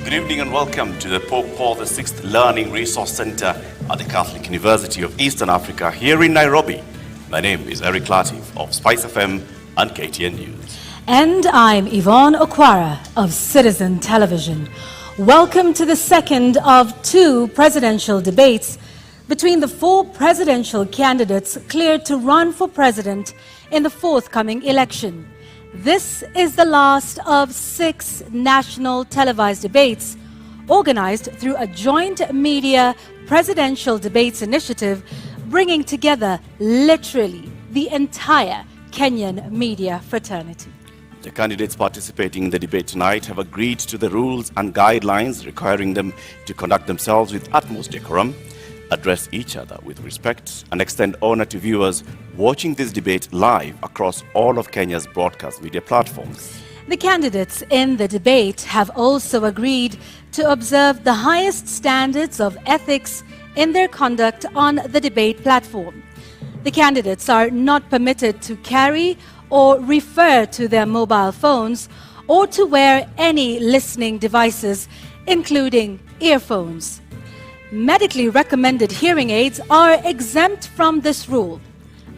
Good evening and welcome to the Pope Paul VI Learning Resource Center at the Catholic University of Eastern Africa here in Nairobi. My name is Eric Latif of Spice FM and KTN News. And I'm Yvonne Okwara of Citizen Television. Welcome to the second of two presidential debates between the four presidential candidates cleared to run for president in the forthcoming election. This is the last of 6 national televised debates organized through a joint media presidential debates initiative, bringing together literally the entire Kenyan media fraternity. The candidates participating in the debate tonight have agreed to the rules and guidelines requiring them to conduct themselves with utmost decorum, address each other with respect, and extend honor to viewers watching this debate live across all of Kenya's broadcast media platforms. The candidates in the debate have also agreed to observe the highest standards of ethics in their conduct on the debate platform. The candidates are not permitted to carry or refer to their mobile phones or to wear any listening devices, including earphones. Medically recommended hearing aids are exempt from this rule.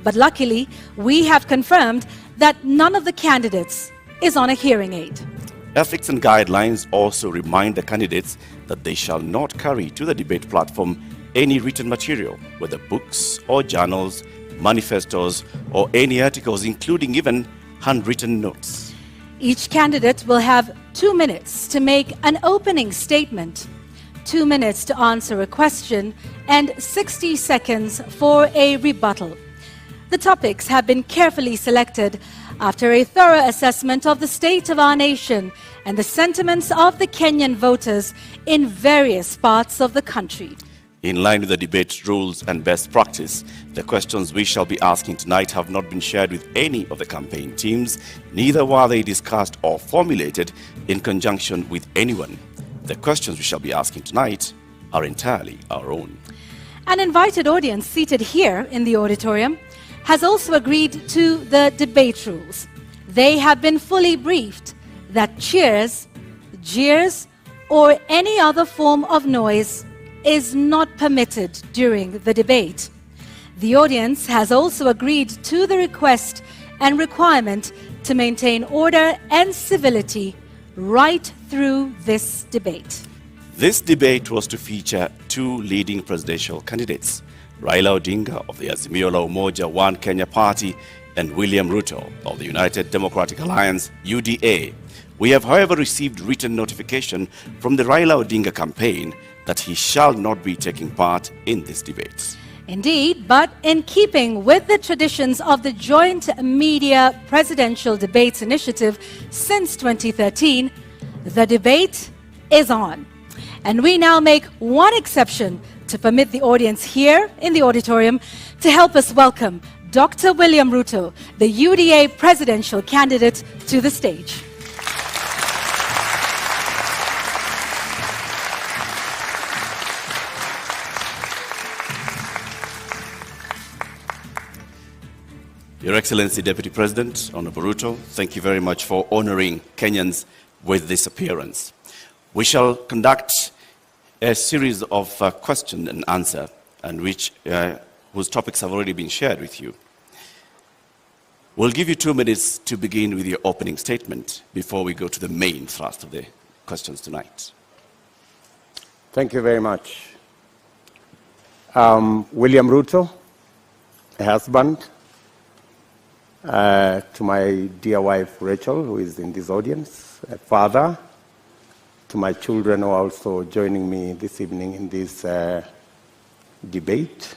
But luckily, we have confirmed that none of the candidates is on a hearing aid. Ethics and guidelines also remind the candidates that they shall not carry to the debate platform any written material, whether books or journals, manifestos, or any articles, including even handwritten notes. Each candidate will have 2 minutes to make an opening statement, 2 minutes to answer a question, and 60 seconds for a rebuttal. The topics have been carefully selected after a thorough assessment of the state of our nation and the sentiments of the Kenyan voters in various parts of the country. In line with the debate rules and best practice, the questions we shall be asking tonight have not been shared with any of the campaign teams, neither were they discussed or formulated in conjunction with anyone. The questions we shall be asking tonight are entirely our own. An invited audience seated here in the auditorium has also agreed to the debate rules. They have been fully briefed that cheers, jeers, or any other form of noise is not permitted during the debate. The audience has also agreed to the request and requirement to maintain order and civility right through this debate. This debate was to feature 2 leading presidential candidates, Raila-Odinga of the Azimio la Umoja One Kenya Party and William-Ruto of the United Democratic Alliance, UDA. We have, however, received written notification from the Raila-Odinga campaign that he shall not be taking part in this debate. Indeed, but in keeping with the traditions of the Joint Media Presidential Debates Initiative since 2013, the debate is on. And we now make one exception to permit the audience here in the auditorium to help us welcome Dr. William-Ruto, the UDA presidential candidate, to the stage. Your Excellency Deputy President, Honorable Ruto, thank you very much for honoring Kenyans with this appearance. We shall conduct a series of question and answer, and whose topics have already been shared with you. We'll give you 2 minutes to begin with your opening statement before we go to the main thrust of the questions tonight. Thank you very much. William-Ruto, a husband, to my dear wife Rachel, who is in this audience, a father, to my children who are also joining me this evening in this debate,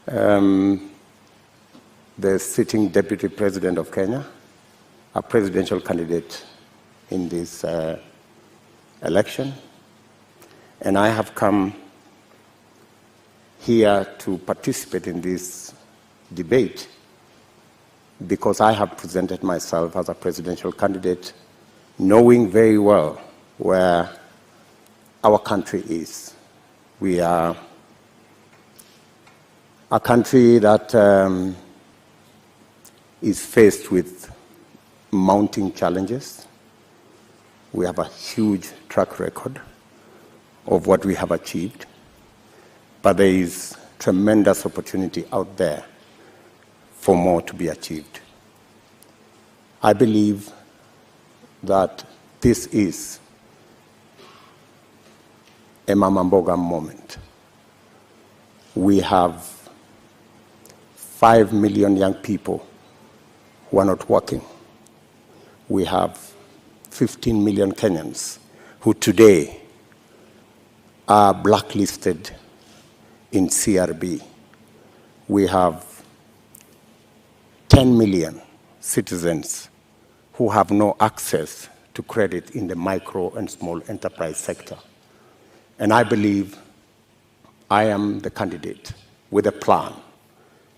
the sitting Deputy President of Kenya, a presidential candidate in this election, and I have come here to participate in this debate because I have presented myself as a presidential candidate, knowing very well where our country is. We are a country that is faced with mounting challenges, We have a huge track record of what we have achieved, but there is tremendous opportunity out there for more to be achieved. I believe that this is a Mama Mboga moment. We have 5 million young people who are not working. We have 15 million Kenyans who today are blacklisted in CRB. We have 10 million citizens who have no access to credit in the micro and small enterprise sector. And I believe I am the candidate with a plan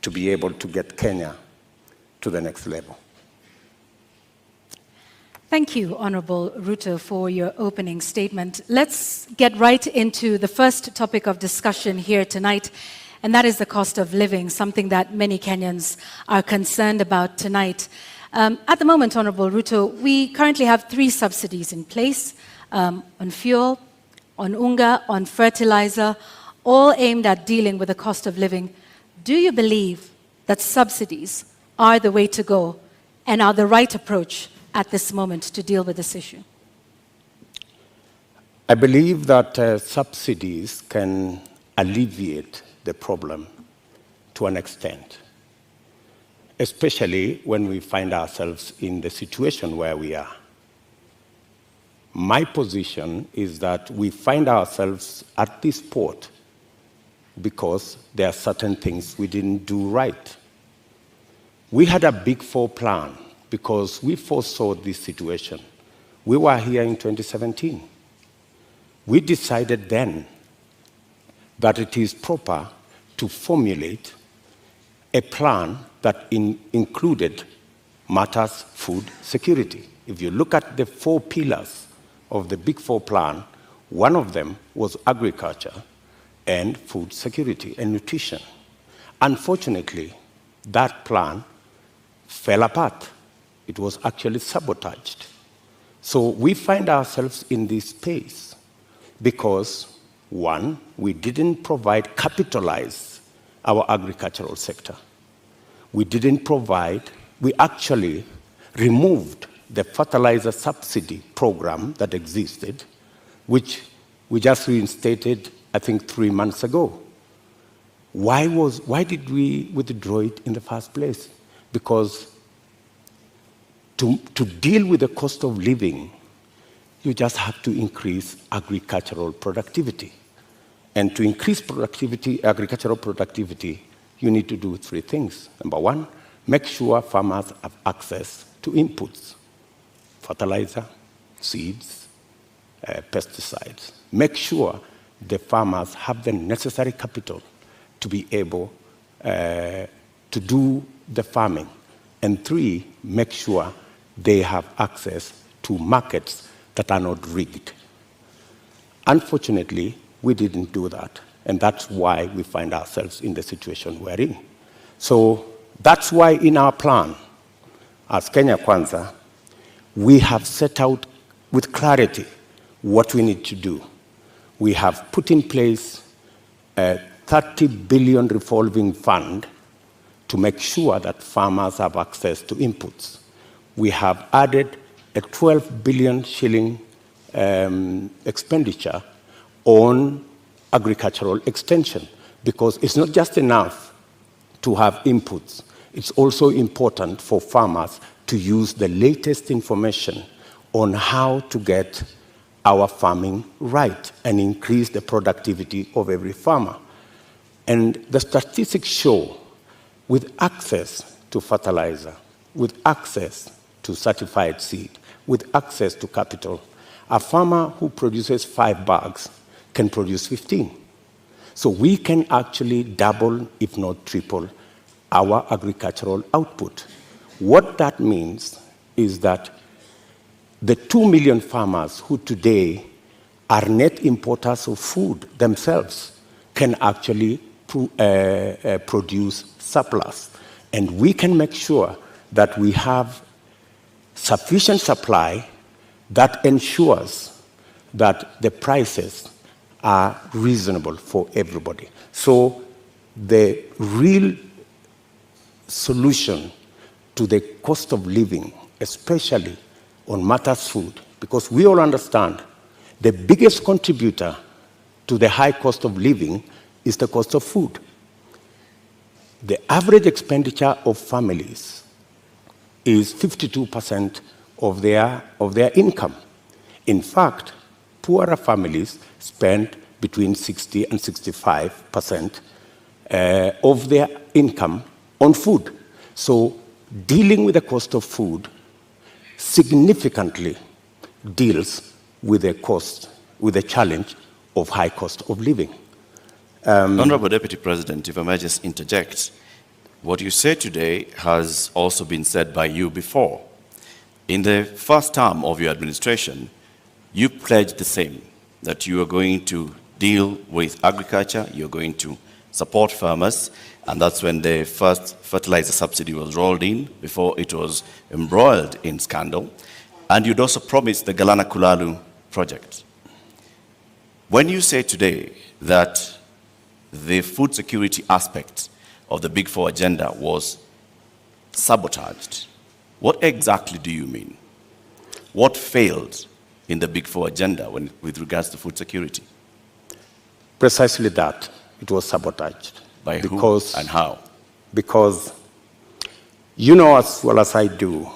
to be able to get Kenya to the next level. Thank you, Honorable Ruto, for your opening statement. Let's get right into the first topic of discussion here tonight, and that is the cost of living, something that many Kenyans are concerned about tonight. At the moment, Honorable Ruto, we currently have 3 subsidies in place on fuel, on unga, on fertilizer, all aimed at dealing with the cost of living. Do you believe that subsidies are the way to go and are the right approach at this moment to deal with this issue? I believe that subsidies can alleviate the problem to an extent, especially when we find ourselves in the situation where we are. My position is that we find ourselves at this port because there are certain things we didn't do right. We had a Big Four plan because we foresaw this situation. We were here in 2017. We decided then that it is proper to formulate a plan that included matters food security. If you look at the 4 pillars of the Big Four plan, one of them was agriculture and food security and nutrition. Unfortunately, that plan fell apart. It was actually sabotaged. So we find ourselves in this space because, one, we didn't capitalize our agricultural sector. We actually removed the fertilizer subsidy program that existed, which we just reinstated, I think, 3 months ago. Why did we withdraw it in the first place? Because to deal with the cost of living, you just have to increase agricultural productivity. And to increase agricultural productivity, you need to do 3 things. Number 1, make sure farmers have access to inputs, fertilizer, seeds, pesticides. Make sure the farmers have the necessary capital to be able to do the farming. And 3, make sure they have access to markets that are not rigged. Unfortunately, we didn't do that, and that's why we find ourselves in the situation we're in. So that's why in our plan, as Kenya Kwanza, we have set out with clarity what we need to do. We have put in place a 30 billion revolving fund to make sure that farmers have access to inputs. We have added a 12 billion shilling expenditure on agricultural extension, because it's not just enough to have inputs. It's also important for farmers to use the latest information on how to get our farming right and increase the productivity of every farmer. And the statistics show, with access to fertilizer, with access to certified seed, with access to capital, a farmer who produces 5 bags can produce 15. So we can actually double, if not triple, our agricultural output. What that means is that the 2 million farmers who today are net importers of food themselves can actually produce surplus. And we can make sure that we have sufficient supply that ensures that the prices are reasonable for everybody. So the real solution to the cost of living, especially on matters food, because we all understand the biggest contributor to the high cost of living is the cost of food. The average expenditure of families is 52% of their income. In fact, poorer families spend between 60 and 65% of their income on food. So dealing with the cost of food significantly deals with the challenge of high cost of living. Honorable Deputy President, if I may just interject, what you said today has also been said by you before. In the first term of your administration, you pledged the same, that you are going to deal with agriculture, you're going to support farmers, and that's when the first fertilizer subsidy was rolled in before it was embroiled in scandal. And you'd also promised the Galana Kulalu project. When you say today that the food security aspect of the Big Four agenda was sabotaged, what exactly do you mean? What failed in the Big Four agenda with regards to food security? Precisely that. It was sabotaged. By who and how? Because you know as well as I do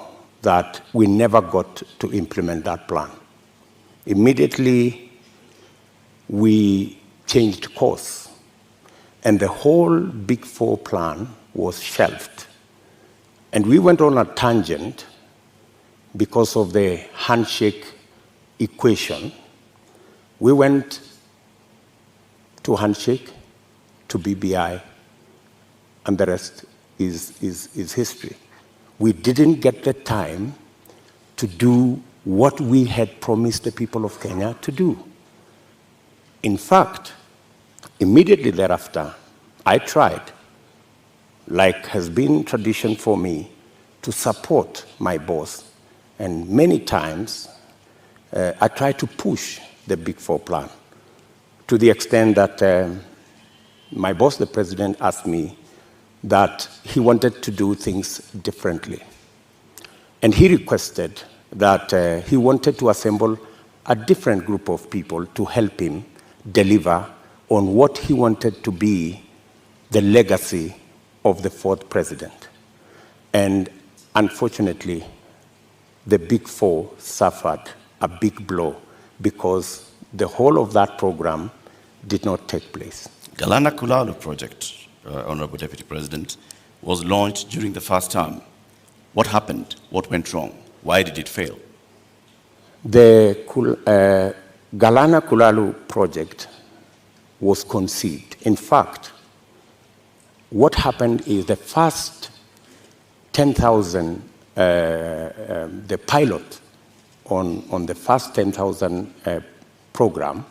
that we never got to implement that plan. Immediately, we changed course, and the whole Big Four plan was shelved. And we went on a tangent because of the handshake equation. We went to handshake, to BBI, and the rest is history. We didn't get the time to do what we had promised the people of Kenya to do. In fact, immediately thereafter, I tried, like has been tradition for me, to support my boss. And many times, I tried to push the Big Four plan to the extent that my boss, the president, asked me that he wanted to do things differently. And he requested that he wanted to assemble a different group of people to help him deliver on what he wanted to be the legacy of the fourth president. And unfortunately, the Big Four suffered a big blow because the whole of that program did not take place. Galana Kulalu project, Honorable Deputy President, was launched during the first term. What happened? What went wrong? Why did it fail? The Galana Kulalu project was conceived. In fact, what happened is the first 10,000, the pilot on the first 10,000 program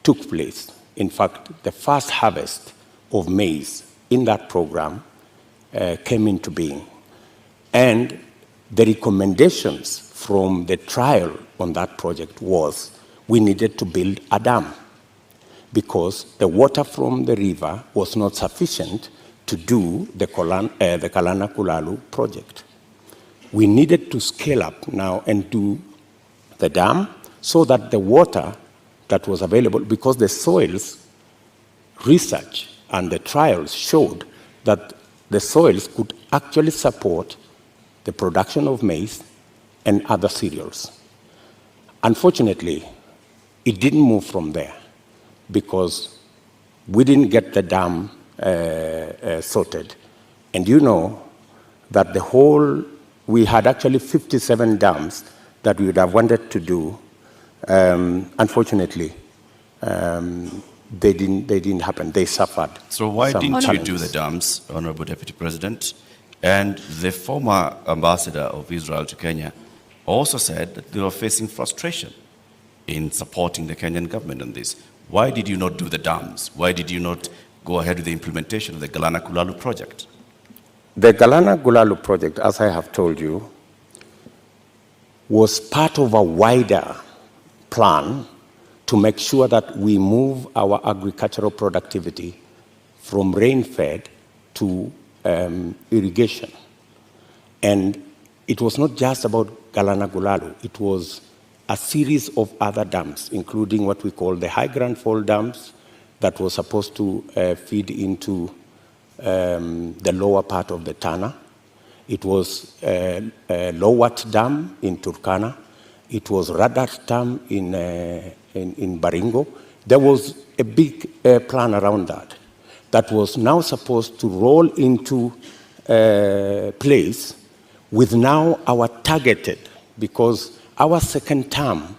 took place. In fact, the first harvest of maize in that program came into being. And the recommendations from the trial on that project was we needed to build a dam because the water from the river was not sufficient to do the Galana Kulalu project. We needed to scale up now and do the dam so that the water that was available, because the soils research and the trials showed that the soils could actually support the production of maize and other cereals. Unfortunately, it didn't move from there because we didn't get the dam sorted. And you know that we had actually 57 dams that we would have wanted to do. Unfortunately, they didn't happen. They suffered. So why didn't you do the dams, Honorable Deputy President? And the former ambassador of Israel to Kenya also said that they were facing frustration in supporting the Kenyan government on this. Why did you not do the dams? Why did you not go ahead with the implementation of the Galana Kulalu project? The Galana Kulalu project, as I have told you, was part of a wider plan to make sure that we move our agricultural productivity from rain-fed to irrigation. And it was not just about Galana Gulalu, it was a series of other dams, including what we call the High Grand Fall dams that was supposed to feed into the lower part of the Tana. It was Lowat Dam in Turkana. It was Radat Dam in Baringo. There was a big plan around that was now supposed to roll into place with now our targeted, because our second term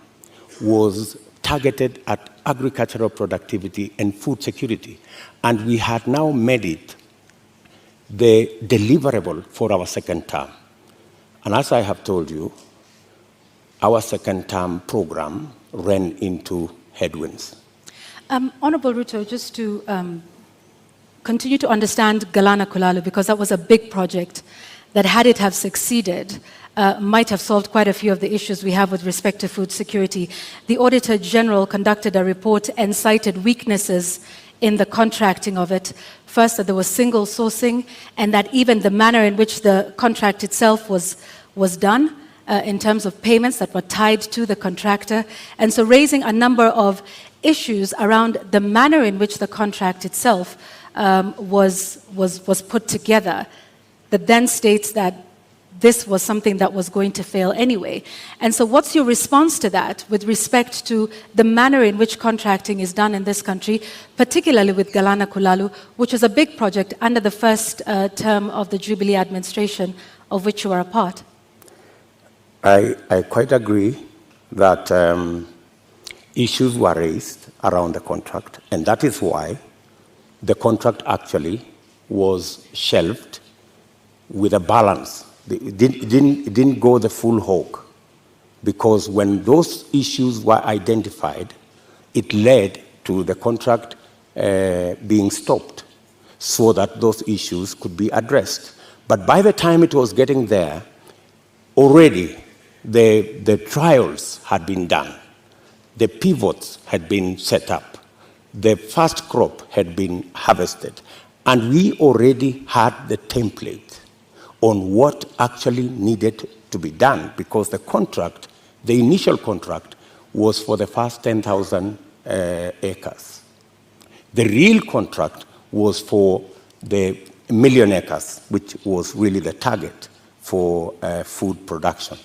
was targeted at agricultural productivity and food security. And we had now made it the deliverable for our second term. And as I have told you, our second term program ran into headwinds. Honorable Ruto, just to continue to understand Galana Kulalu, because that was a big project that, had it have succeeded, might have solved quite a few of the issues we have with respect to food security. The Auditor General conducted a report and cited weaknesses in the contracting of it. First, that there was single sourcing, and that even the manner in which the contract itself was done, in terms of payments that were tied to the contractor. And so raising a number of issues around the manner in which the contract itself was put together, that then states that this was something that was going to fail anyway. And so what's your response to that with respect to the manner in which contracting is done in this country, particularly with Galana Kulalu, which is a big project under the first term of the Jubilee administration, of which you are a part? I quite agree that issues were raised around the contract, and that is why the contract actually was shelved with a balance. It didn't go the full hog, because when those issues were identified, it led to the contract being stopped so that those issues could be addressed. But by the time it was getting there, already the trials had been done, the pivots had been set up, the first crop had been harvested, and we already had the template on what actually needed to be done, because the contract, the initial contract, was for the first 10,000 acres. The real contract was for the 1 million acres, which was really the target for food production.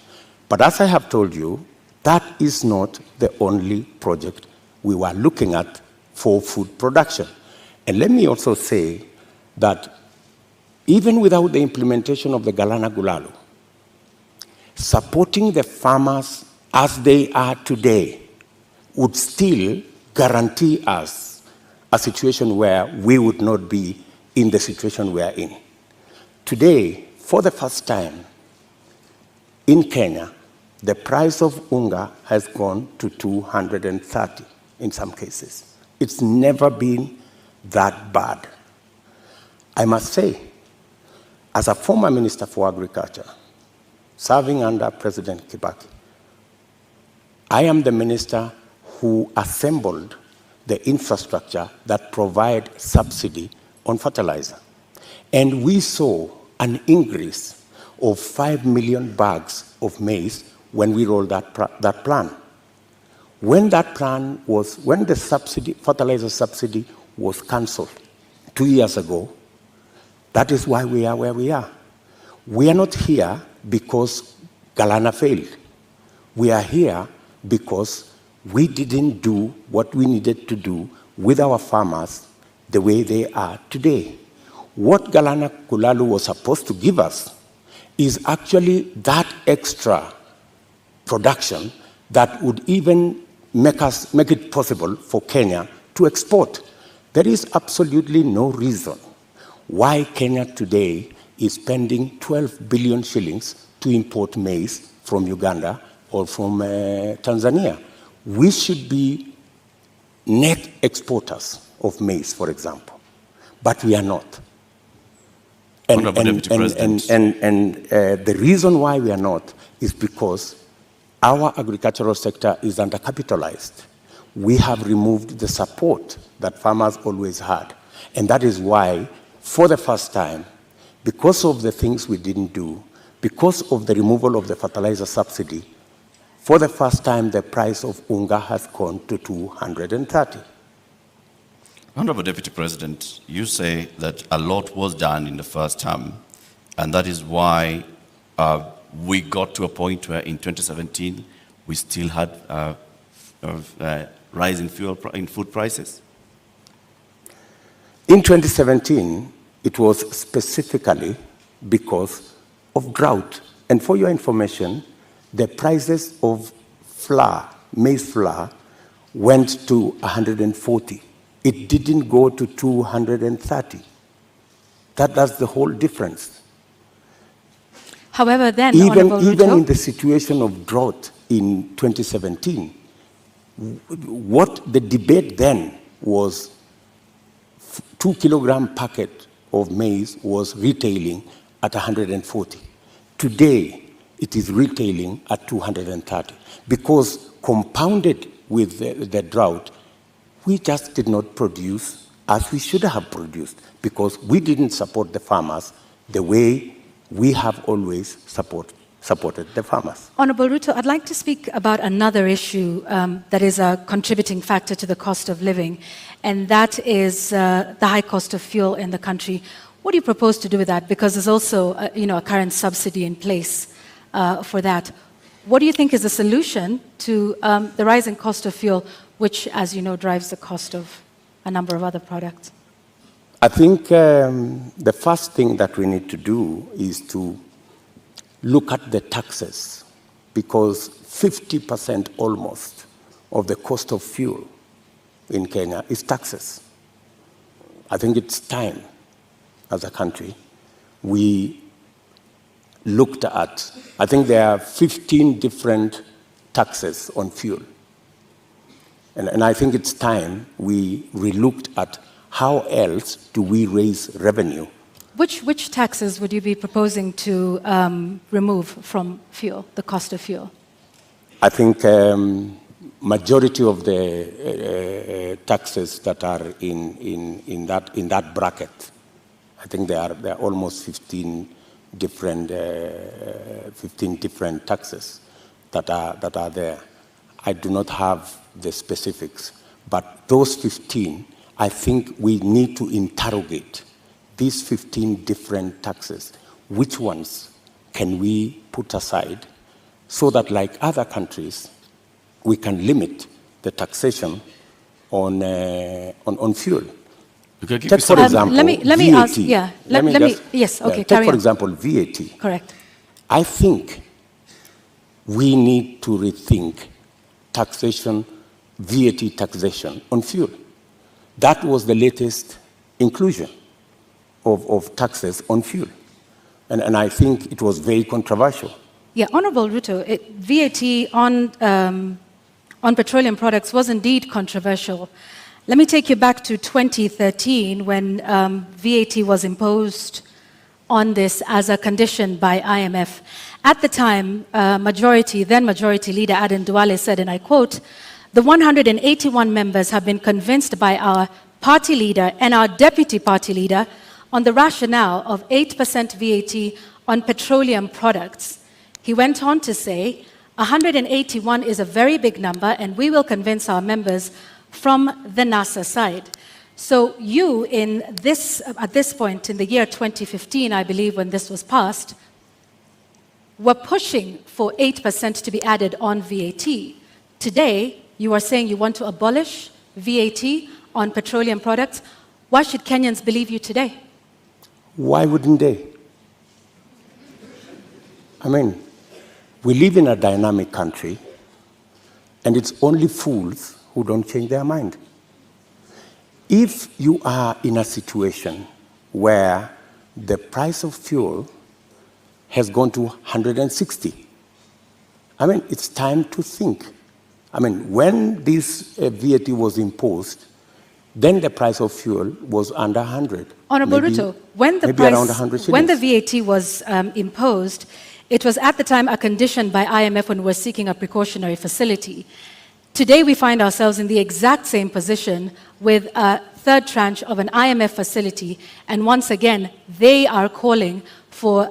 But as I have told you, that is not the only project we were looking at for food production. And let me also say that even without the implementation of the Galana Gulalu, supporting the farmers as they are today would still guarantee us a situation where we would not be in the situation we are in. Today, for the first time in Kenya, the price of unga has gone to 230 in some cases. It's never been that bad. I must say, as a former Minister for Agriculture, serving under President Kibaki, I am the minister who assembled the infrastructure that provide subsidy on fertilizer. And we saw an increase of 5 million bags of maize when we rolled that plan. When that plan was, when the fertilizer subsidy was cancelled 2 years ago, that is why we are where we are. We are not here because Galana failed. We are here because we didn't do what we needed to do with our farmers the way they are today. What Galana Kulalu was supposed to give us is actually that extra production that would even make it possible for Kenya to export. There is absolutely no reason why Kenya today is spending 12 billion shillings to import maize from Uganda or from Tanzania. We should be net exporters of maize, for example, but we are not. And the reason why we are not is because our agricultural sector is undercapitalized. We have removed the support that farmers always had. And that is why, for the first time, because of the things we didn't do, because of the removal of the fertilizer subsidy, for the first time, the price of unga has gone to 230. Honorable Deputy President, you say that a lot was done in the first term, and that is why we got to a point where in 2017, we still had rise in food prices? In 2017, it was specifically because of drought. And for your information, the prices of flour, maize flour, went to 140. It didn't go to 230. That's the whole difference. However, then, even Ruto, in the situation of drought in 2017, what the debate then was 2 kilogram packet of maize was retailing at 140. Today, it is retailing at 230 because compounded with the drought, we just did not produce as we should have produced because we didn't support the farmers the way we have always supported the farmers. Honorable Ruto, I'd like to speak about another issue that is a contributing factor to the cost of living, and that is the high cost of fuel in the country. What do you propose to do with that? Because there's also a current subsidy in place for that. What do you think is the solution to the rising cost of fuel, which, as you know, drives the cost of a number of other products? I think the first thing that we need to do is to look at the taxes, because 50% almost of the cost of fuel in Kenya is taxes. I think it's time, as a country, we looked at, I think there are 15 different taxes on fuel. And I think it's time we relooked at how else do we raise revenue. Which taxes would you be proposing to remove from fuel, the cost of fuel? I think majority of the taxes that are in that bracket, I think there are almost 15 different taxes that are there. I do not have the specifics, but those 15, I think we need to interrogate these 15 different taxes. Which ones can we put aside so that, like other countries, we can limit the taxation on fuel? Take, for example, let me VAT. ask, yeah, let me, yes, okay, take, carry for on. example, VAT. Correct. I think we need to rethink taxation, VAT taxation on fuel. That was the latest inclusion of taxes on fuel. And I think it was very controversial. Yeah, Honorable Ruto, VAT on petroleum products was indeed controversial. Let me take you back to 2013 when VAT was imposed on this as a condition by IMF. At the time, then Majority Leader Aden Duale said, and I quote, "The 181 members have been convinced by our party leader and our deputy party leader on the rationale of 8% VAT on petroleum products." He went on to say, 181 is a very big number, and we will convince our members from the NASA side. So you, at this point in the year 2015, I believe, when this was passed, were pushing for 8% to be added on VAT. Today, you are saying you want to abolish VAT on petroleum products. Why should Kenyans believe you today? Why wouldn't they? I mean, we live in a dynamic country, and it's only fools who don't change their mind. If you are in a situation where the price of fuel has gone to 160, I mean, it's time to think. I mean, when this VAT was imposed, then the price of fuel was under 100. Honorable Ruto, when the VAT was imposed, It was at the time a condition by IMF when we were seeking a precautionary facility. Today we find ourselves in the exact same position with a third tranche of an IMF facility, and once again they are calling for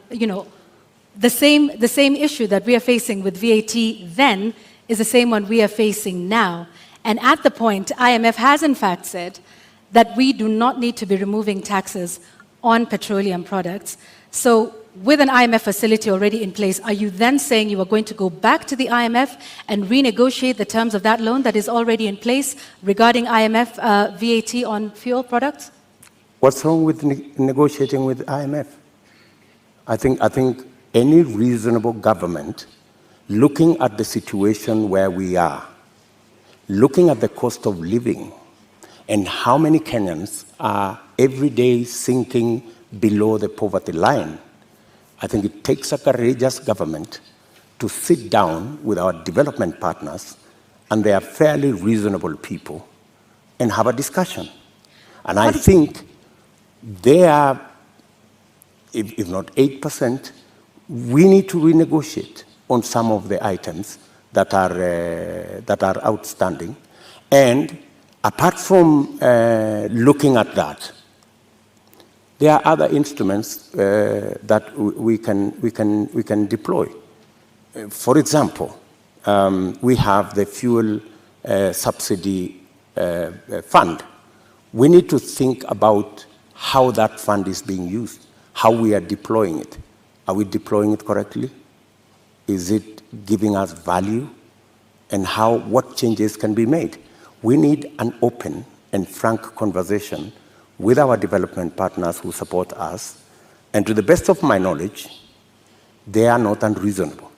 the same issue that we are facing with VAT then is the same one we are facing now. And at the point, IMF has in fact said that we do not need to be removing taxes on petroleum products. So with an IMF facility already in place, are you then saying you are going to go back to the IMF and renegotiate the terms of that loan that is already in place regarding IMF VAT on fuel products? What's wrong with negotiating with IMF? I think any reasonable government, looking at the situation where we are, looking at the cost of living, and how many Kenyans are every day sinking below the poverty line, I think it takes a courageous government to sit down with our development partners, and they are fairly reasonable people, and have a discussion. And I think they are, if not 8%, we need to renegotiate on some of the items that are outstanding. And apart from looking at that, there are other instruments that we can deploy. For example, we have the fuel subsidy fund. We need to think about how that fund is being used, how we are deploying it. Are we deploying it correctly? Is it giving us value? And what changes can be made? We need an open and frank conversation with our development partners who support us. And to the best of my knowledge, they are not unreasonable.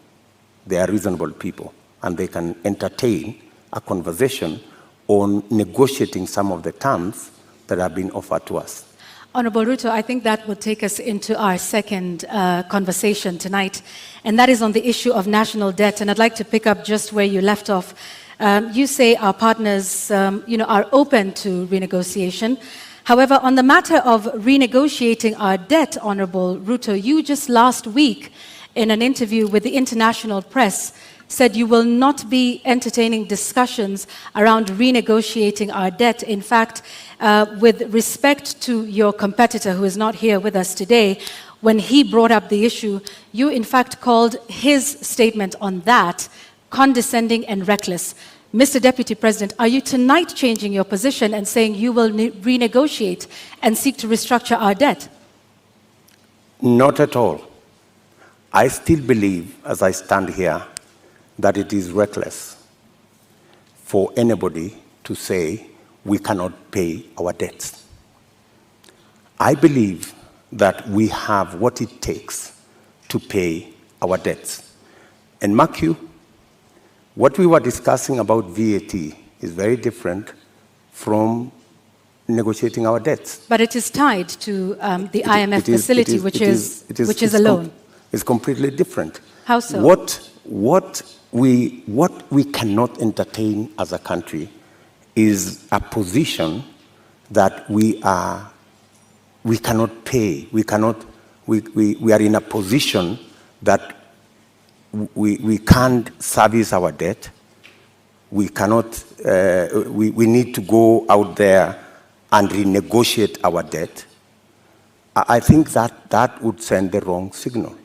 They are reasonable people, and they can entertain a conversation on negotiating some of the terms that have been offered to us. Honorable Ruto, I think that will take us into our second conversation tonight, and that is on the issue of national debt. And I'd like to pick up just where you left off. You say our partners are open to renegotiation. However, on the matter of renegotiating our debt, Honorable Ruto, you just last week in an interview with the international press said you will not be entertaining discussions around renegotiating our debt. In fact, with respect to your competitor who is not here with us today, when he brought up the issue, you in fact called his statement on that condescending and reckless. Mr. Deputy President, are you tonight changing your position and saying you will renegotiate and seek to restructure our debt? Not at all. I still believe, as I stand here, that it is reckless for anybody to say we cannot pay our debts. I believe that we have what it takes to pay our debts. And mark you, what we were discussing about VAT is very different from negotiating our debts. But it is tied to the IMF facility, which is a loan. It's completely different. How so? What we cannot entertain as a country is a position that we cannot pay. We are in a position that we can't service our debt. We cannot. We need to go out there and renegotiate our debt. I think that would send the wrong signal.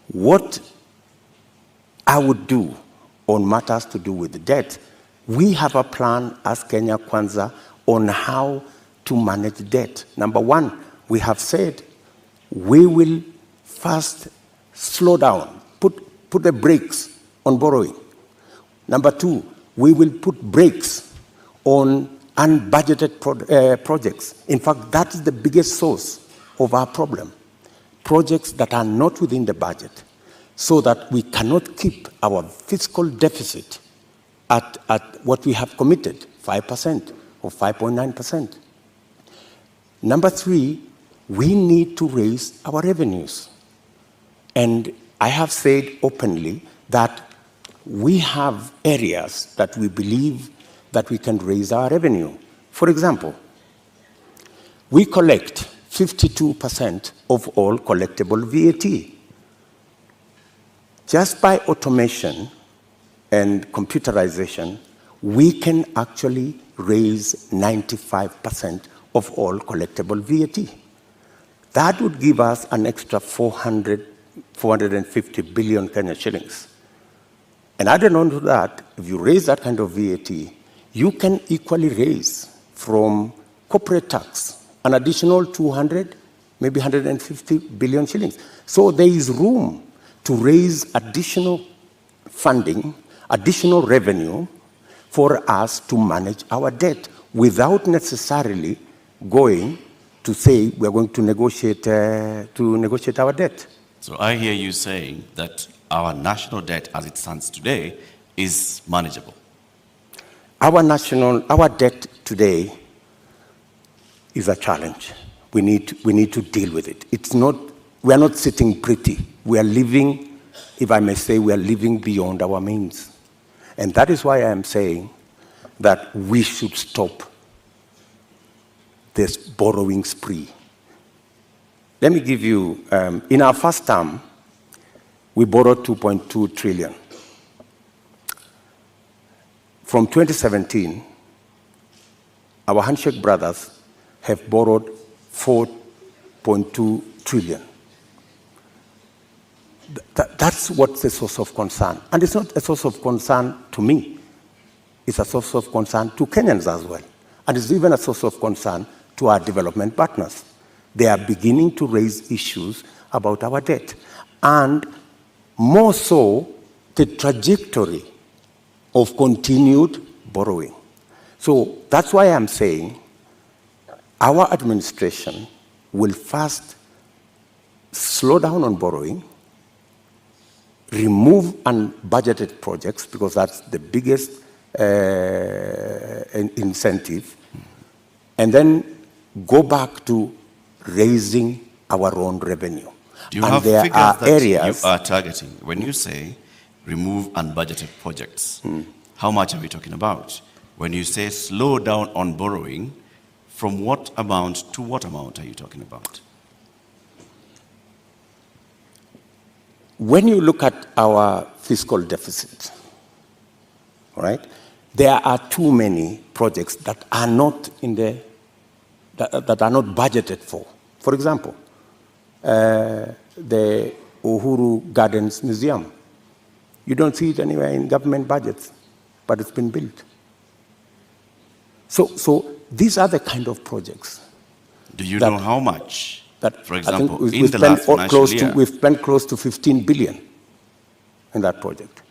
What I would do on matters to do with the debt, we have a plan as Kenya Kwanza on how to manage debt. Number one, we have said we will first slow down, put the brakes on borrowing. Number two, we will put brakes on unbudgeted projects. In fact, that is the biggest source of our problem. Projects that are not within the budget, so that we cannot keep our fiscal deficit at what we have committed, 5% or 5.9%. Number three, we need to raise our revenues. And I have said openly that we have areas that we believe that we can raise our revenue. For example, we collect 52% of all collectible VAT. just by automation and computerization, we can actually raise 95% of all collectible VAT. That would give us an extra 450 billion Kenya shillings. And added on to that, if you raise that kind of VAT, you can equally raise from corporate tax an additional 200, maybe 150 billion shillings. So there is room to raise additional funding, additional revenue for us to manage our debt without necessarily going to say we're going to negotiate our debt. So I hear you saying that our national debt as it stands today is manageable. Our debt today is a challenge. We need to deal with it. We are not sitting pretty. We are living, if I may say, we are living beyond our means. And that is why I am saying that we should stop this borrowing spree. Let me give you, in our first term, we borrowed 2.2 trillion. From 2017, our handshake brothers have borrowed 4.2 trillion. That's what's the source of concern. And it's not a source of concern to me. It's a source of concern to Kenyans as well. And it's even a source of concern to our development partners. They are beginning to raise issues about our debt. And more so, the trajectory of continued borrowing. So that's why I'm saying our administration will first slow down on borrowing, remove unbudgeted projects, because that's the biggest incentive, and then go back to raising our own revenue. Do you have figures that you are targeting? When you say remove unbudgeted projects, how much are we talking about? When you say slow down on borrowing, from what amount to what amount are you talking about? When you look at our fiscal deficit, right, there are too many projects that are not that are not budgeted for. For example, the Uhuru Gardens Museum. You don't see it anywhere in government budgets, but it's been built. So these are the kind of projects. Do you know how much? That, for example, we've spent close to 15 billion in that project.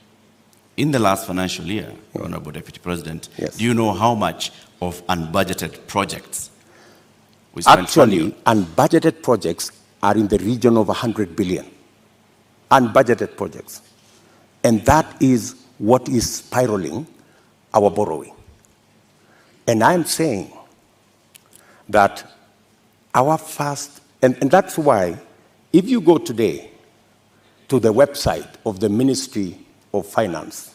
In the last financial year, Honorable Deputy President, yes. Do you know how much of unbudgeted projects we spent? Actually, unbudgeted projects are in the region of 100 billion. Unbudgeted projects. And that is what is spiraling our borrowing. And I'm saying that our first, and that's why, if you go today to the website of the Ministry of Finance,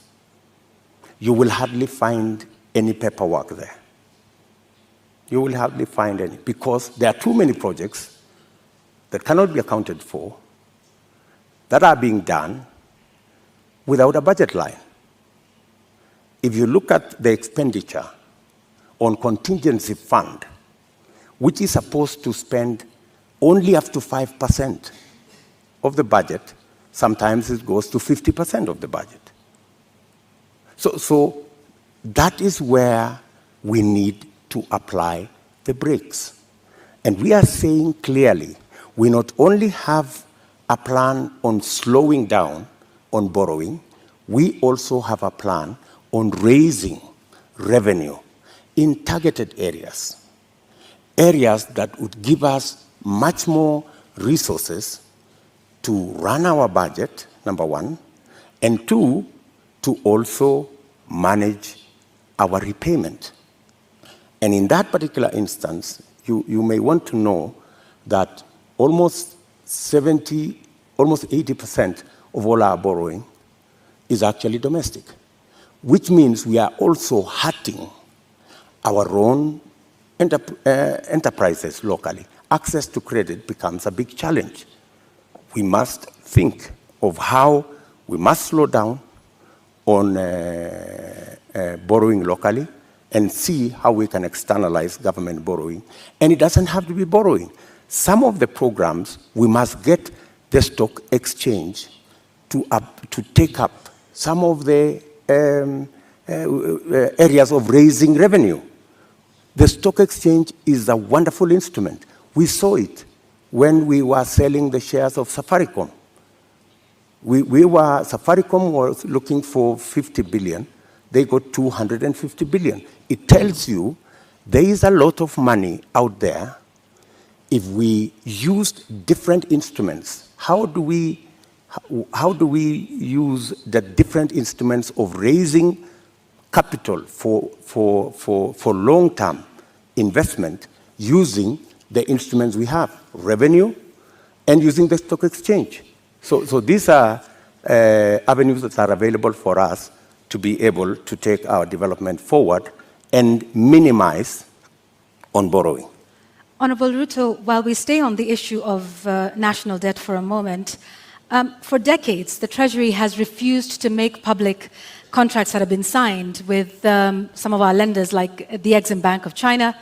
you will hardly find any paperwork there. You will hardly find any, because there are too many projects that cannot be accounted for, that are being done without a budget line. If you look at the expenditure on contingency fund, which is supposed to spend only up to 5% of the budget, sometimes it goes to 50% of the budget. So that is where we need to apply the brakes. And we are saying clearly, we not only have a plan on slowing down on borrowing, we also have a plan on raising revenue in targeted areas. Areas that would give us much more resources to run our budget, number one, and two, to also manage our repayment. And in that particular instance, you may want to know that almost 80% of all our borrowing is actually domestic, which means we are also hurting our own enterprises locally. Access to credit becomes a big challenge. We must think of how We must slow down on borrowing locally and see how we can externalize government borrowing. And it doesn't have to be borrowing. Some of the programs, we must get the stock exchange to take up some of the areas of raising revenue. The stock exchange is a wonderful instrument. We saw it when we were selling the shares of Safaricom. Safaricom was looking for 50 billion. They got 250 billion. It tells you there is a lot of money out there. If we used different instruments, how do we use the different instruments of raising capital for long-term investment using the instruments we have, revenue, and using the stock exchange? So these are avenues that are available for us to be able to take our development forward and minimize on borrowing. Honorable Ruto, while we stay on the issue of national debt for a moment, for decades, the Treasury has refused to make public contracts that have been signed with some of our lenders like the Exim Bank of China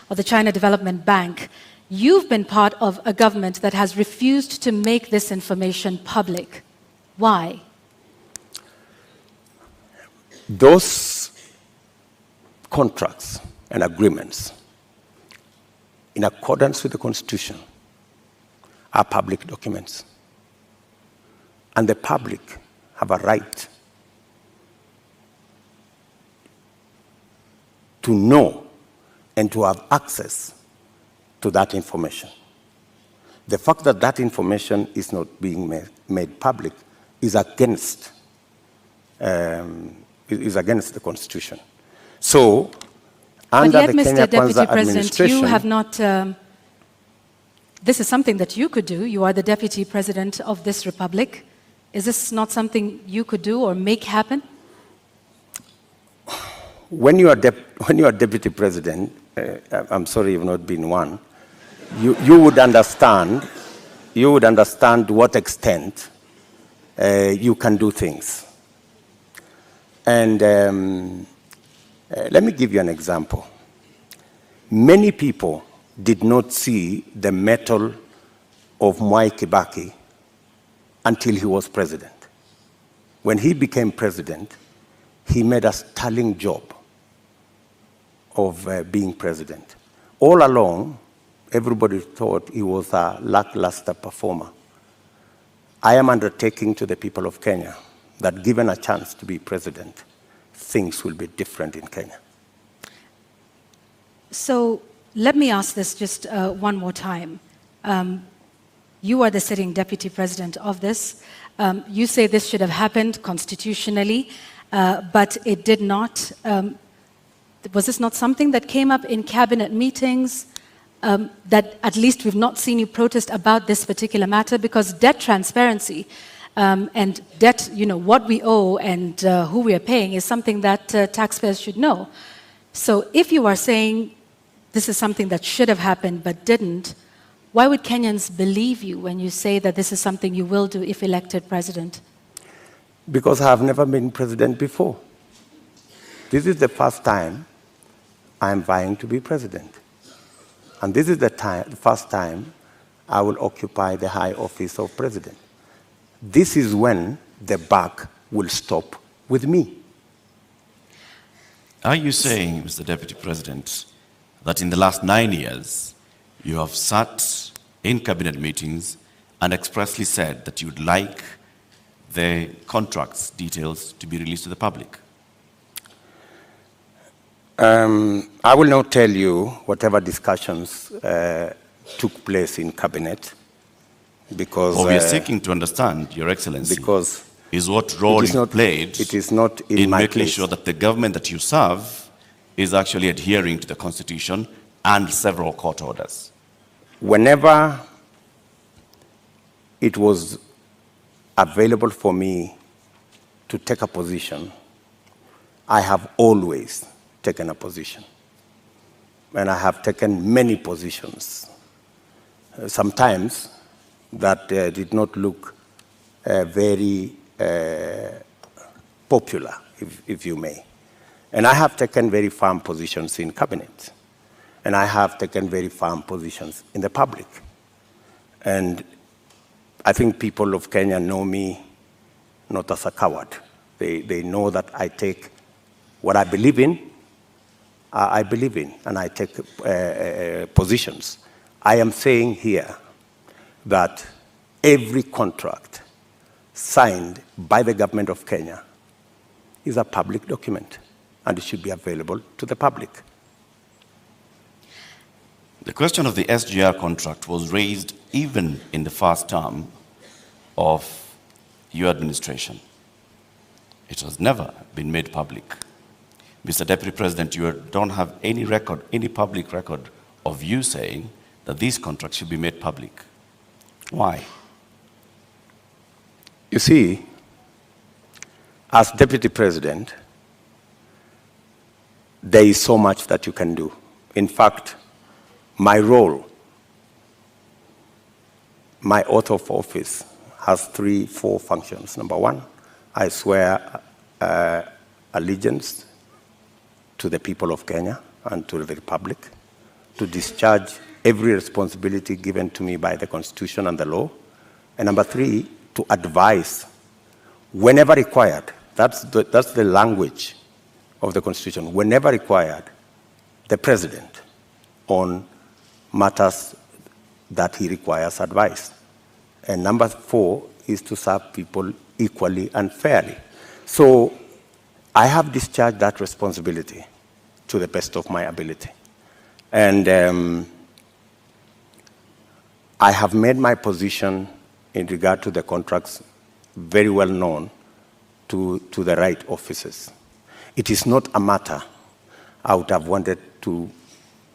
or the China Development Bank. You've been part of a government that has refused to make this information public. Why? Those contracts and agreements, in accordance with the Constitution, are public documents. And the public have a right to know and to have access to that information. The fact that that information is not being made public is against the Constitution. So, under but yet, the Kenya Mr. Deputy Kwanza President, administration, you have not. This is something that you could do. You are the Deputy President of this republic. Is this not something you could do or make happen? When you are Deputy President, I'm sorry you've not been one, you would understand. You would understand to what extent you can do things. And let me give you an example. Many people did not see the mettle of Mwai Kibaki until he was president. When he became president, he made a sterling job of being president. All along, everybody thought he was a lackluster performer. I am undertaking to the people of Kenya that given a chance to be president, things will be different in Kenya. So let me ask this just one more time. You are the sitting deputy president of this. You say this should have happened constitutionally, but it did not. Was this not something that came up in cabinet meetings? That at least we've not seen you protest about this particular matter, because debt transparency and debt, what we owe and who we are paying is something that taxpayers should know. So if you are saying this is something that should have happened but didn't, why would Kenyans believe you when you say that this is something you will do if elected president? Because I have never been president before. This is the first time I am vying to be president. And this is the first time I will occupy the high office of president. This is when the buck will stop with me. Are you saying, Mr. Deputy President, that in the last 9 years, you have sat in cabinet meetings and expressly said that you would like the contracts details to be released to the public? I will not tell you whatever discussions took place in cabinet, because we are seeking to understand, Your Excellency, because is what role you played it is not in making place. Sure that the government that you serve is actually adhering to the Constitution and several court orders. Whenever it was available for me to take a position, I have always taken a position. And I have taken many positions. Sometimes that did not look very popular, if you may. And I have taken very firm positions in cabinet. And I have taken very firm positions in the public. And I think people of Kenya know me not as a coward. They know that I take what I believe in, and I take positions. I am saying here that every contract signed by the government of Kenya is a public document, and it should be available to the public. The question of the SGR contract was raised even in the first term of your administration. It has never been made public. Mr. Deputy President, you don't have any record, any public record of you saying that these contracts should be made public. Why? You see, as Deputy President, there is so much that you can do. In fact, my role, my oath of office has 4 functions. Number 1, I swear allegiance to the people of Kenya and to the Republic, to discharge every responsibility given to me by the Constitution and the law. And number 3, to advise whenever required. That's the language of the Constitution. Whenever required, the President on matters that he requires advice. And number 4 is to serve people equally and fairly. So I have discharged that responsibility to the best of my ability. And I have made my position in regard to the contracts very well known to the right officers. It is not a matter I would have wanted to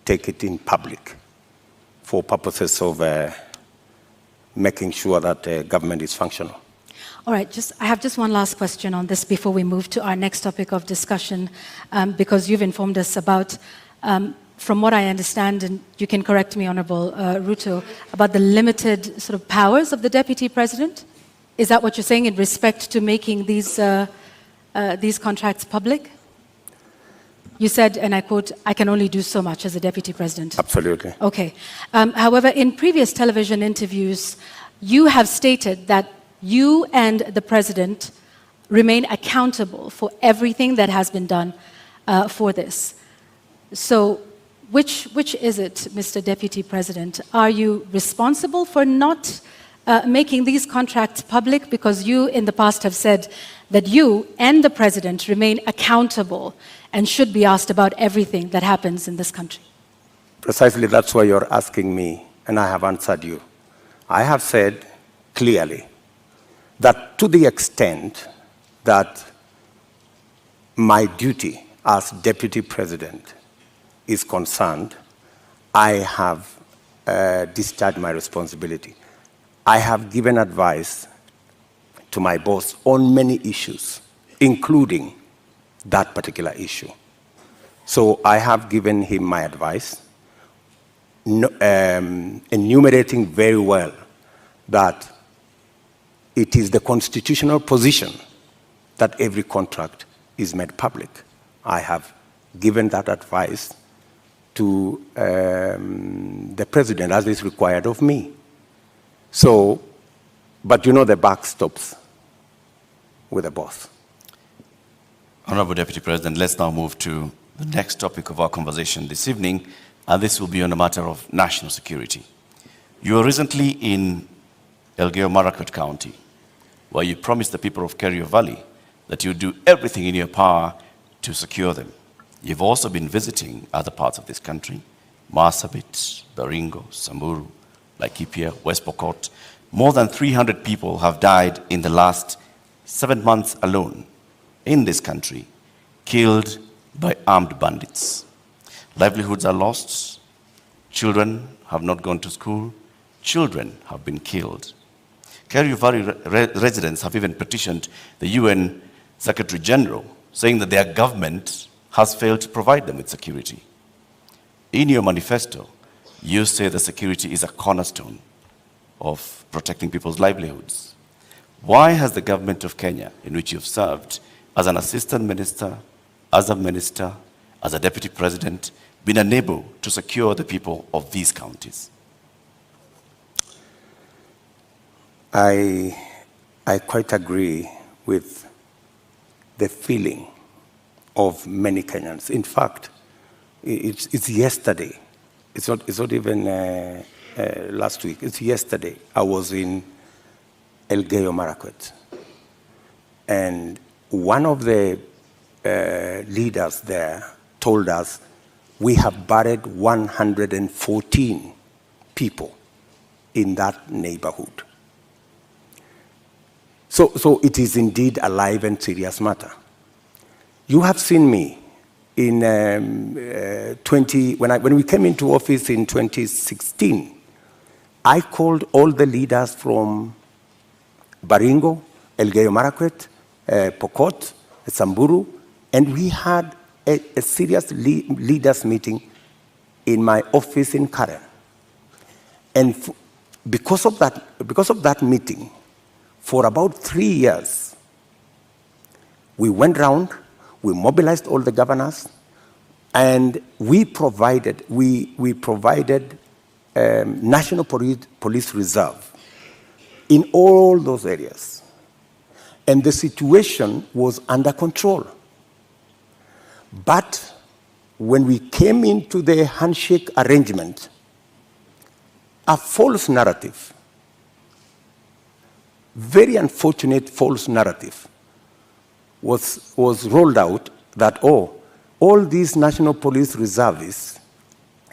take it in public for purposes of making sure that government is functional. All right, I have just one last question on this before we move to our next topic of discussion, because you've informed us about, from what I understand, and you can correct me, Honorable Ruto, about the limited sort of powers of the Deputy President. Is that what you're saying in respect to making these contracts public? You said, and I quote, "I can only do so much as a Deputy President." Absolutely. Okay. However, in previous television interviews, you have stated that you and the President remain accountable for everything that has been done for this. So which is it, Mr. Deputy President? Are you responsible for not making these contracts public? Because you in the past have said that you and the President remain accountable and should be asked about everything that happens in this country. Precisely, that's why you're asking me, and I have answered you. I have said clearly that to the extent that my duty as Deputy President is concerned, I have discharged my responsibility. I have given advice to my boss on many issues, including that particular issue. So I have given him my advice, enumerating very well that it is the constitutional position that every contract is made public. I have given that advice to the President as is required of me. So, but you know the buck stops with the boss. Honorable Deputy President, let's now move to the next topic of our conversation this evening, and this will be on the matter of national security. You were recently in Elgeyo-Marakwet County, where you promised the people of Kerio Valley that you do everything in your power to secure them. You've also been visiting other parts of this country, Marsabit, Baringo, Samburu, Laikipia, West Pokot. More than 300 people have died in the last 7 months alone in this country, killed by armed bandits. Livelihoods are lost. Children have not gone to school. Children have been killed. Kerio Valley residents have even petitioned the UN Secretary General, saying that their government has failed to provide them with security. In your manifesto, you say that security is a cornerstone of protecting people's livelihoods. Why has the government of Kenya, in which you've served as an assistant minister, as a minister, as a deputy president, been unable to secure the people of these counties? I quite agree with the feeling of many Kenyans. In fact, it's yesterday. It's not even last week. It's yesterday. I was in Elgeyo Marakwet, and one of the leaders there told us we have buried 114 people in that neighborhood. So it is indeed a live and serious matter. You have seen me in when we came into office in 2016. I called all the leaders from Baringo, Elgeyo Marakwet, Pokot, Samburu, and we had a serious leaders meeting in my office in Karen. And because of that meeting, for about 3 years, we went round, we mobilized all the governors, and we provided National Police Reserve in all those areas. And the situation was under control. But when we came into the handshake arrangement, a false narrative, very unfortunate false narrative, was rolled out that, all these National Police reservists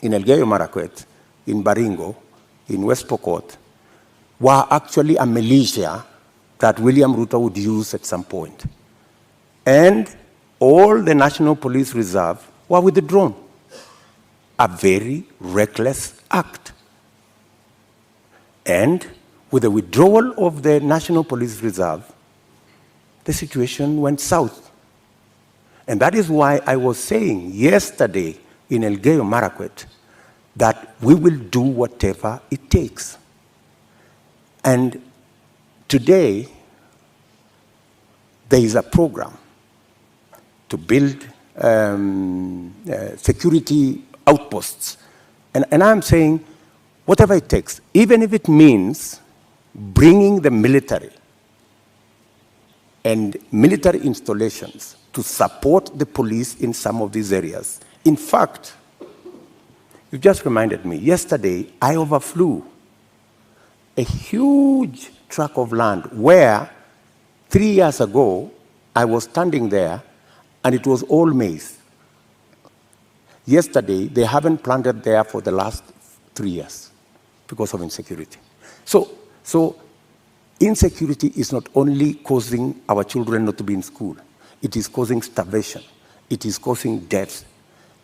in Elgeyo Marakwet, in Baringo, in West Pokot, were actually a militia that William Ruto would use at some point. And all the National Police Reserve were withdrawn. A very reckless act. And with the withdrawal of the National Police Reserve, the situation went south. And that is why I was saying yesterday in Elgeyo Marakwet that we will do whatever it takes. And today, there is a program to build security outposts. And I'm saying, whatever it takes, even if it means bringing the military and military installations to support the police in some of these areas. In fact, you just reminded me, yesterday I overflew a huge tract of land where 3 years ago I was standing there and it was all maize. Yesterday, they haven't planted there for the last 3 years because of insecurity. So insecurity is not only causing our children not to be in school, it is causing starvation, it is causing death.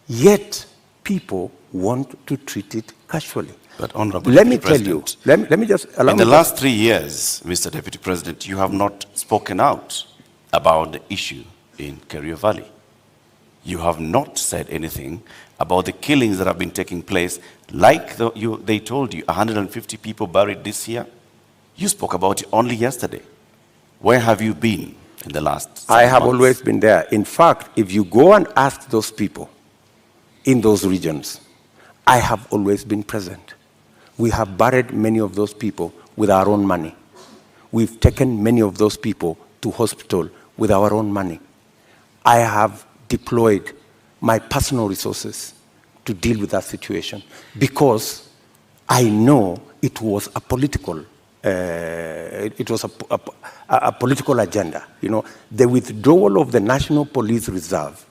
Yet, people want to treat it casually. But Honorable Let me Deputy tell you, President, let me just allow in me the last 3 years, Mr. Deputy President, you have not spoken out about the issue in Kerio Valley. You have not said anything about the killings that have been taking place, like they told you, 150 people buried this year. You spoke about it only yesterday. Where have you been in the last 7 I have months? always been there. In fact, if you go and ask those people in those regions, I have always been present. We have buried many of those people with our own money. We've taken many of those people to hospital with our own money. I have deployed my personal resources to deal with that situation because I know it was a political political agenda. You know, the withdrawal of the National Police Reserve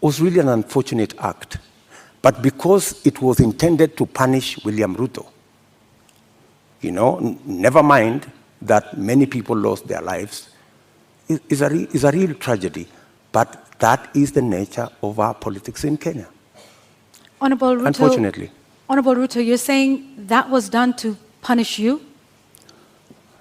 was really an unfortunate act. But because it was intended to punish William Ruto, you know, never mind that many people lost their lives, is a real tragedy. But that is the nature of our politics in Kenya. Honorable Ruto, unfortunately. Honorable Ruto, you're saying that was done to punish you?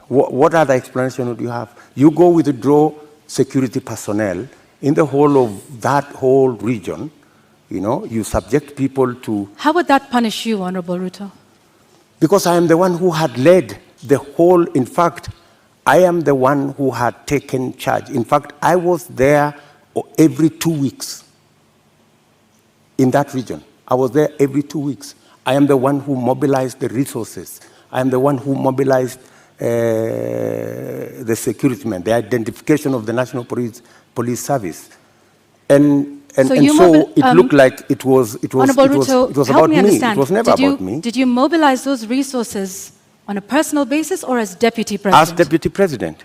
What other explanation would you have? You go withdraw security personnel in the whole of that whole region, you know, you subject people to... How would that punish you, Honorable Ruto? Because I am the one who had led the whole, in fact, I am the one who had taken charge. In fact, I was there every 2 weeks in that region. I was there every 2 weeks. I am the one who mobilized the resources. I am the one who mobilized the security men, the identification of the National Police Service. And so it looked like it was Honorable Ruto, it was about me. Understand. It was never about me. Did you mobilize those resources on a personal basis or as Deputy President? As Deputy President.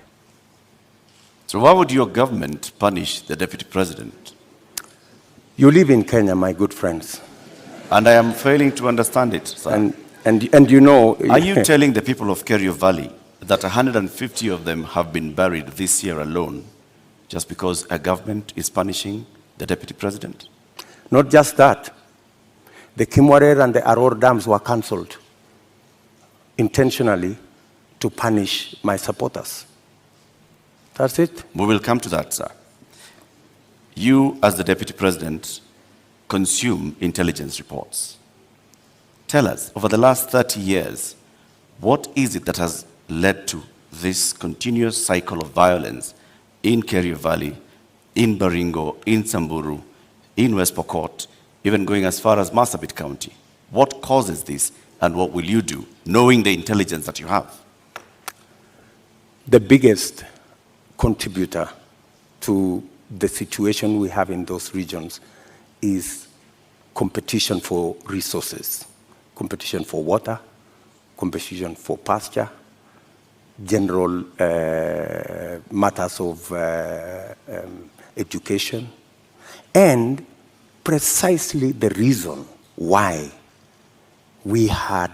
So why would your government punish the Deputy President? You live in Kenya, my good friends. And I am failing to understand it, sir. And you know... Are you telling the people of Kerio Valley that 150 of them have been buried this year alone just because a government is punishing the Deputy President? Not just that. The Kimwarer and the Aror dams were cancelled intentionally to punish my supporters. That's it. We will come to that, sir. You, as the Deputy President, consume intelligence reports. Tell us, over the last 30 years, what is it that has led to this continuous cycle of violence in Kerio Valley, in Baringo, in Samburu, in West Pokot, even going as far as Marsabit County? What causes this, and what will you do, knowing the intelligence that you have? The biggest contributor to the situation we have in those regions is competition for resources, competition for water, competition for pasture, general matters of education, and precisely the reason why we had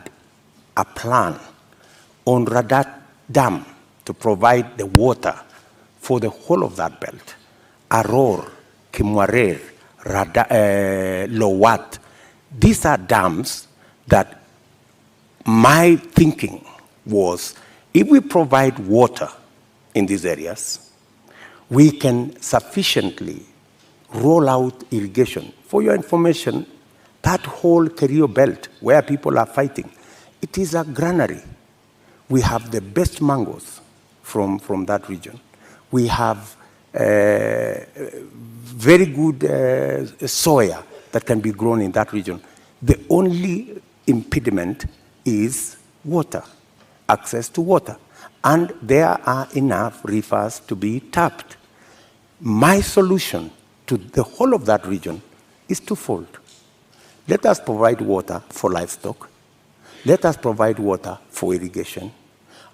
a plan on Radat Dam to provide the water for the whole of that belt. Aror, Kimwarer, Lowat. These are dams that my thinking was, if we provide water in these areas, we can sufficiently roll out irrigation. For your information, that whole Kerio belt where people are fighting, it is a granary. We have the best mangoes from that region. We have very good soya that can be grown in that region. The only impediment is water, access to water. And there are enough rivers to be tapped. My solution to the whole of that region is twofold. Let us provide water for livestock. Let us provide water for irrigation.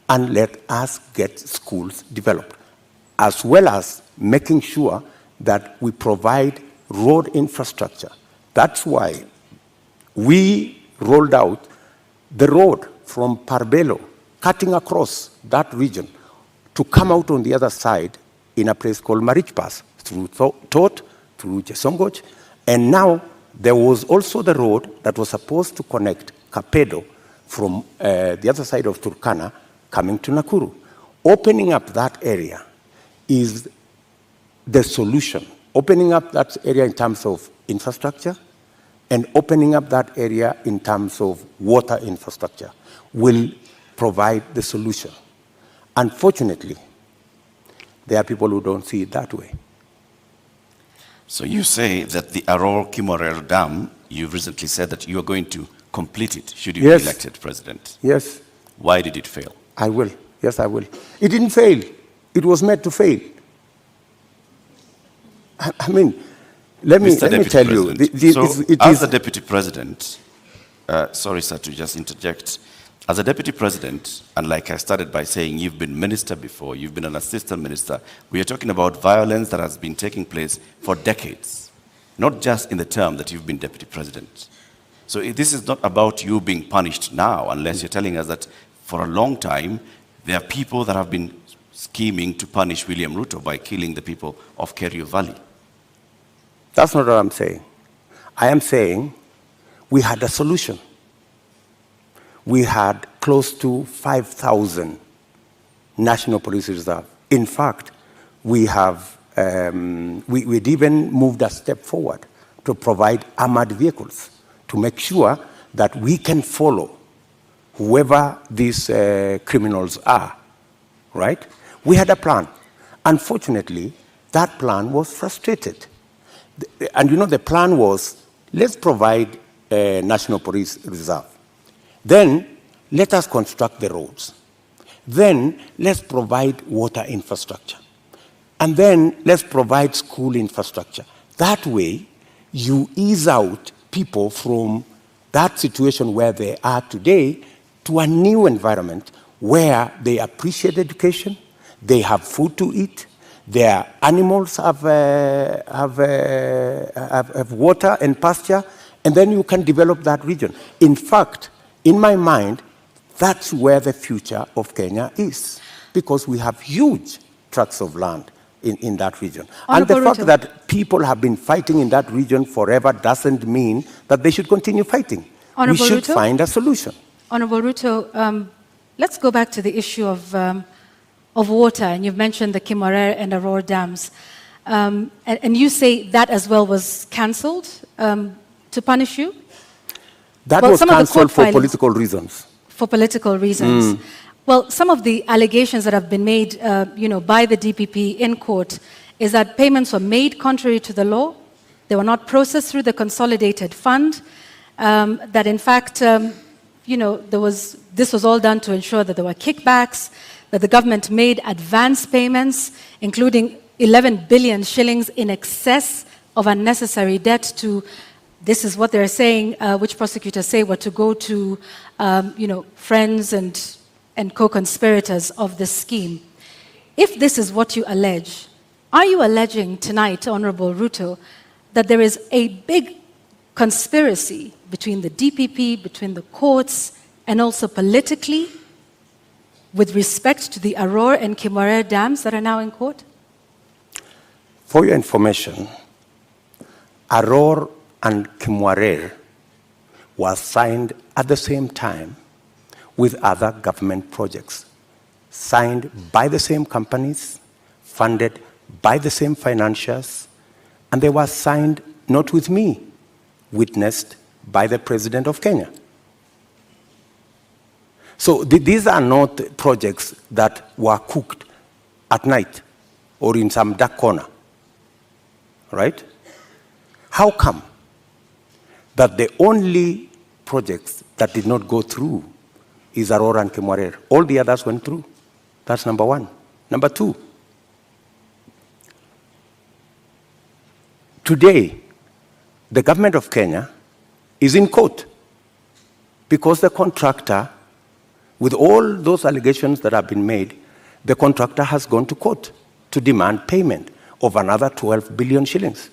And let us get schools developed, as well as making sure that we provide road infrastructure. That's why we rolled out the road from Parbelo, cutting across that region, to come out on the other side in a place called Marich Pass, through Tot, through Chesongoch, and now there was also the road that was supposed to connect Kapedo from the other side of Turkana coming to Nakuru. Opening up that area is the solution. Opening up that area in terms of infrastructure and opening up that area in terms of water infrastructure will provide the solution. Unfortunately, there are people who don't see it that way. So you say that the Aror Kimwarer Dam, you've recently said that you are going to complete it should you be elected president. Yes. Why did it fail? I will. Yes, I will. It didn't fail. It was meant to fail. I mean, let me tell you. As the Deputy President, sorry, sir, to just interject. As a Deputy President, and like I started by saying, you've been minister before, you've been an assistant minister, we are talking about violence that has been taking place for decades, not just in the term that you've been Deputy President. So this is not about you being punished now, unless you're telling us that for a long time, there are people that have been scheming to punish William Ruto by killing the people of Kerio Valley. That's not what I'm saying. I am saying we had a solution. We had close to 5,000 National Police Reserve. In fact, we'd even moved a step forward to provide armored vehicles to make sure that we can follow whoever these criminals are, right? We had a plan. Unfortunately, that plan was frustrated. And the plan was, let's provide a National Police Reserve. Then, let us construct the roads. Then, let's provide water infrastructure. And then, let's provide school infrastructure. That way, you ease out people from that situation where they are today to a new environment where they appreciate education, they have food to eat, their animals have water and pasture, and then you can develop that region. In fact, in my mind, that's where the future of Kenya is, because we have huge tracts of land in that region. And the fact that people have been fighting in that region forever doesn't mean that they should continue fighting. We should find a solution. Honorable Ruto, let's go back to the issue of water, and you've mentioned the Kimwarer and Aurora dams. And you say that as well was cancelled to punish you? That was cancelled for political reasons. For political reasons. Well, some of the allegations that have been made by the DPP in court is that payments were made contrary to the law, they were not processed through the consolidated fund, that in fact, this was all done to ensure that there were kickbacks, that the government made advance payments, including 11 billion shillings in excess of unnecessary debt to, this is what they're saying, which prosecutors say were to go to, friends and co-conspirators of this scheme. If this is what you allege, are you alleging tonight, Honorable Ruto, that there is a big conspiracy between the DPP, between the courts, and also politically with respect to the Aurora and Kimwarer dams that are now in court? For your information, Aurora and Kimwarer was signed at the same time with other government projects, signed by the same companies, funded by the same financiers, and they were signed not with me, witnessed by the President of Kenya. So these are not projects that were cooked at night or in some dark corner, right? How come that the only projects that did not go through is Aurora and Kimwarer? All the others went through. That's number one. Number two, today, the government of Kenya is in court because the contractor, with all those allegations that have been made, the contractor has gone to court to demand payment of another 12 billion shillings.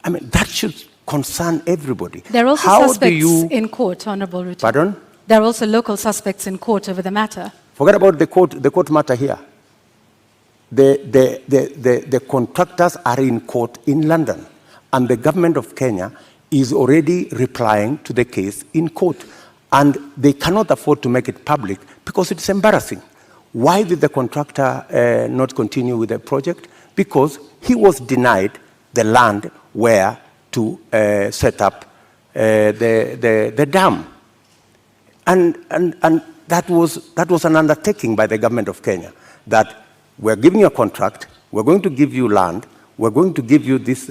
I mean, that should concern everybody. There are also suspects in court, Honorable Ruto. Pardon? There are also local suspects in court over the matter. Forget about the court matter here. The contractors are in court in London, and the government of Kenya is already replying to the case in court. And they cannot afford to make it public because it's embarrassing. Why did the contractor not continue with the project? Because he was denied the land where to set up the dam. And that was an undertaking by the government of Kenya, that we're giving you a contract, we're going to give you land, we're going to give you this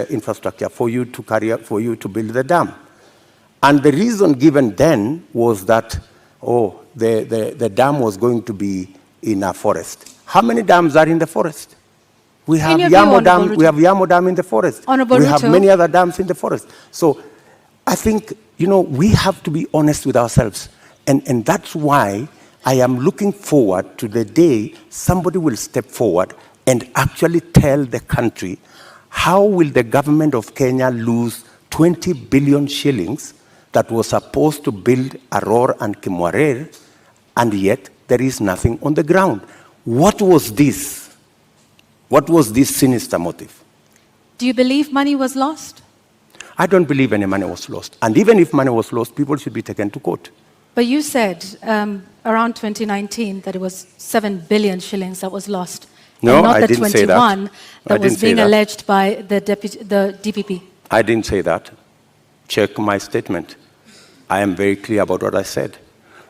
infrastructure for you to carry out, for you to build the dam. And the reason given then was that, the dam was going to be in a forest. How many dams are in the forest? We have Yamo Dam. We have Yamo Dam in the forest. We have many other dams in the forest. So, I think we have to be honest with ourselves, and that's why I am looking forward to the day somebody will step forward and actually tell the country how will the government of Kenya lose 20 billion shillings that was supposed to build Aurora and Kimwarer, and yet there is nothing on the ground. What was this? What was this sinister motive? Do you believe money was lost? I don't believe any money was lost. And even if money was lost, people should be taken to court. But you said around 2019 that it was 7 billion shillings that was lost. No, and not I the didn't say that. 21 that was being alleged by the DPP. I didn't say that. Check my statement. I am very clear about what I said.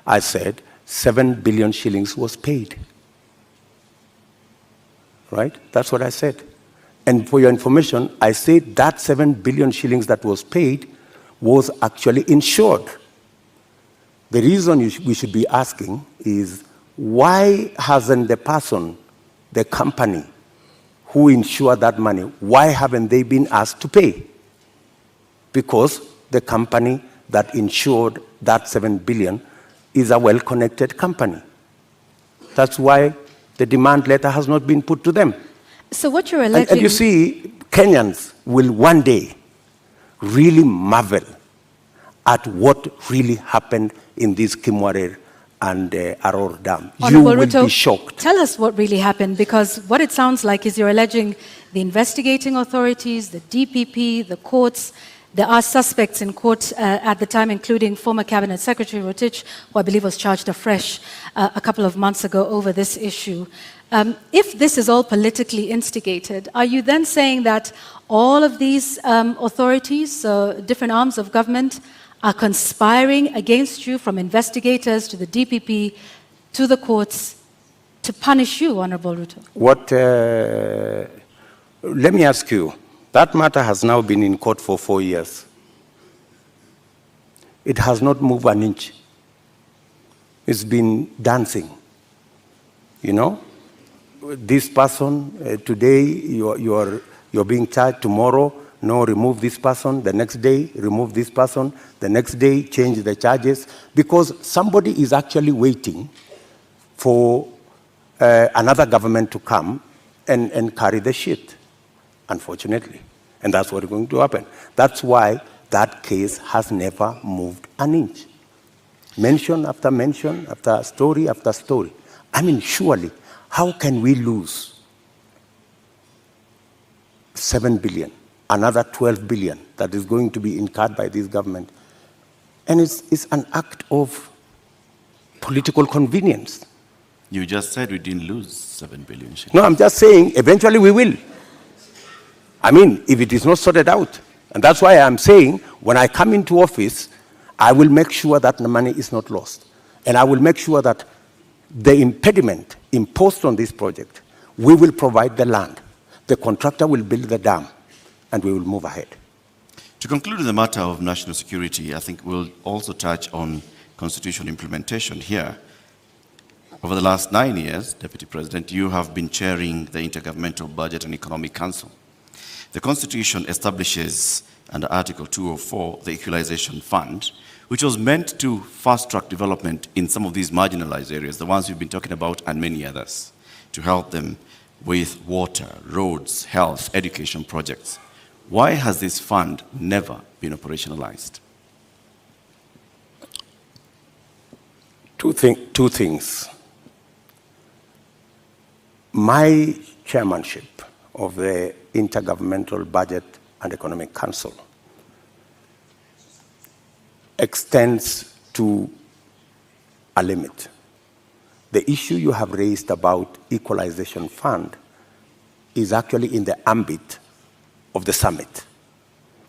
I said 7 billion shillings was paid. right? That's what I said. And for your information, I said that 7 billion shillings that was paid was actually insured. The reason we should be asking is, why hasn't the person, the company who insured that money, why haven't they been asked to pay? Because the company that insured that 7 billion is a well-connected company. That's why the demand letter has not been put to them. So what you're alleging... And you see, Kenyans will one day really marvel at what really happened in this Kimwarer and Aror Dam. You will be shocked. Tell us what really happened, because what it sounds like is you're alleging the investigating authorities, the DPP, the courts. There are suspects in court at the time, including former Cabinet Secretary Rotich, who I believe was charged afresh a couple of months ago over this issue. If this is all politically instigated, are you then saying that all of these authorities, different arms of government, are conspiring against you, from investigators to the DPP to the courts, to punish you, Honorable Ruto? Let me ask you, that matter has now been in court for 4 years. It has not moved an inch. It's been dancing. You know, this person, today you're being charged, tomorrow, no, remove this person, the next day, remove this person, the next day, change the charges, because somebody is actually waiting for another government to come and carry the shit, unfortunately. And that's what is going to happen. That's why that case has never moved an inch. Mention after story after story. I mean, surely, how can we lose 7 billion, another 12 billion that is going to be incurred by this government? And it's an act of political convenience. You just said we didn't lose 7 billion. No, I'm just saying eventually we will. I mean, if it is not sorted out. And that's why I'm saying, when I come into office, I will make sure that the money is not lost. And I will make sure that the impediment imposed on this project, we will provide the land. The contractor will build the dam, and we will move ahead. To conclude the matter of national security, I think we'll also touch on constitution implementation here. Over the last 9 years, Deputy President, you have been chairing the Intergovernmental Budget and Economic Council. The Constitution establishes, under Article 204, the Equalization Fund, which was meant to fast-track development in some of these marginalized areas, the ones we've been talking about, and many others, to help them with water, roads, health, education projects. Why has this fund never been operationalized? Two things. My chairmanship of the Intergovernmental Budget and Economic Council extends to a limit. The issue you have raised about Equalization Fund is actually in the ambit of the summit,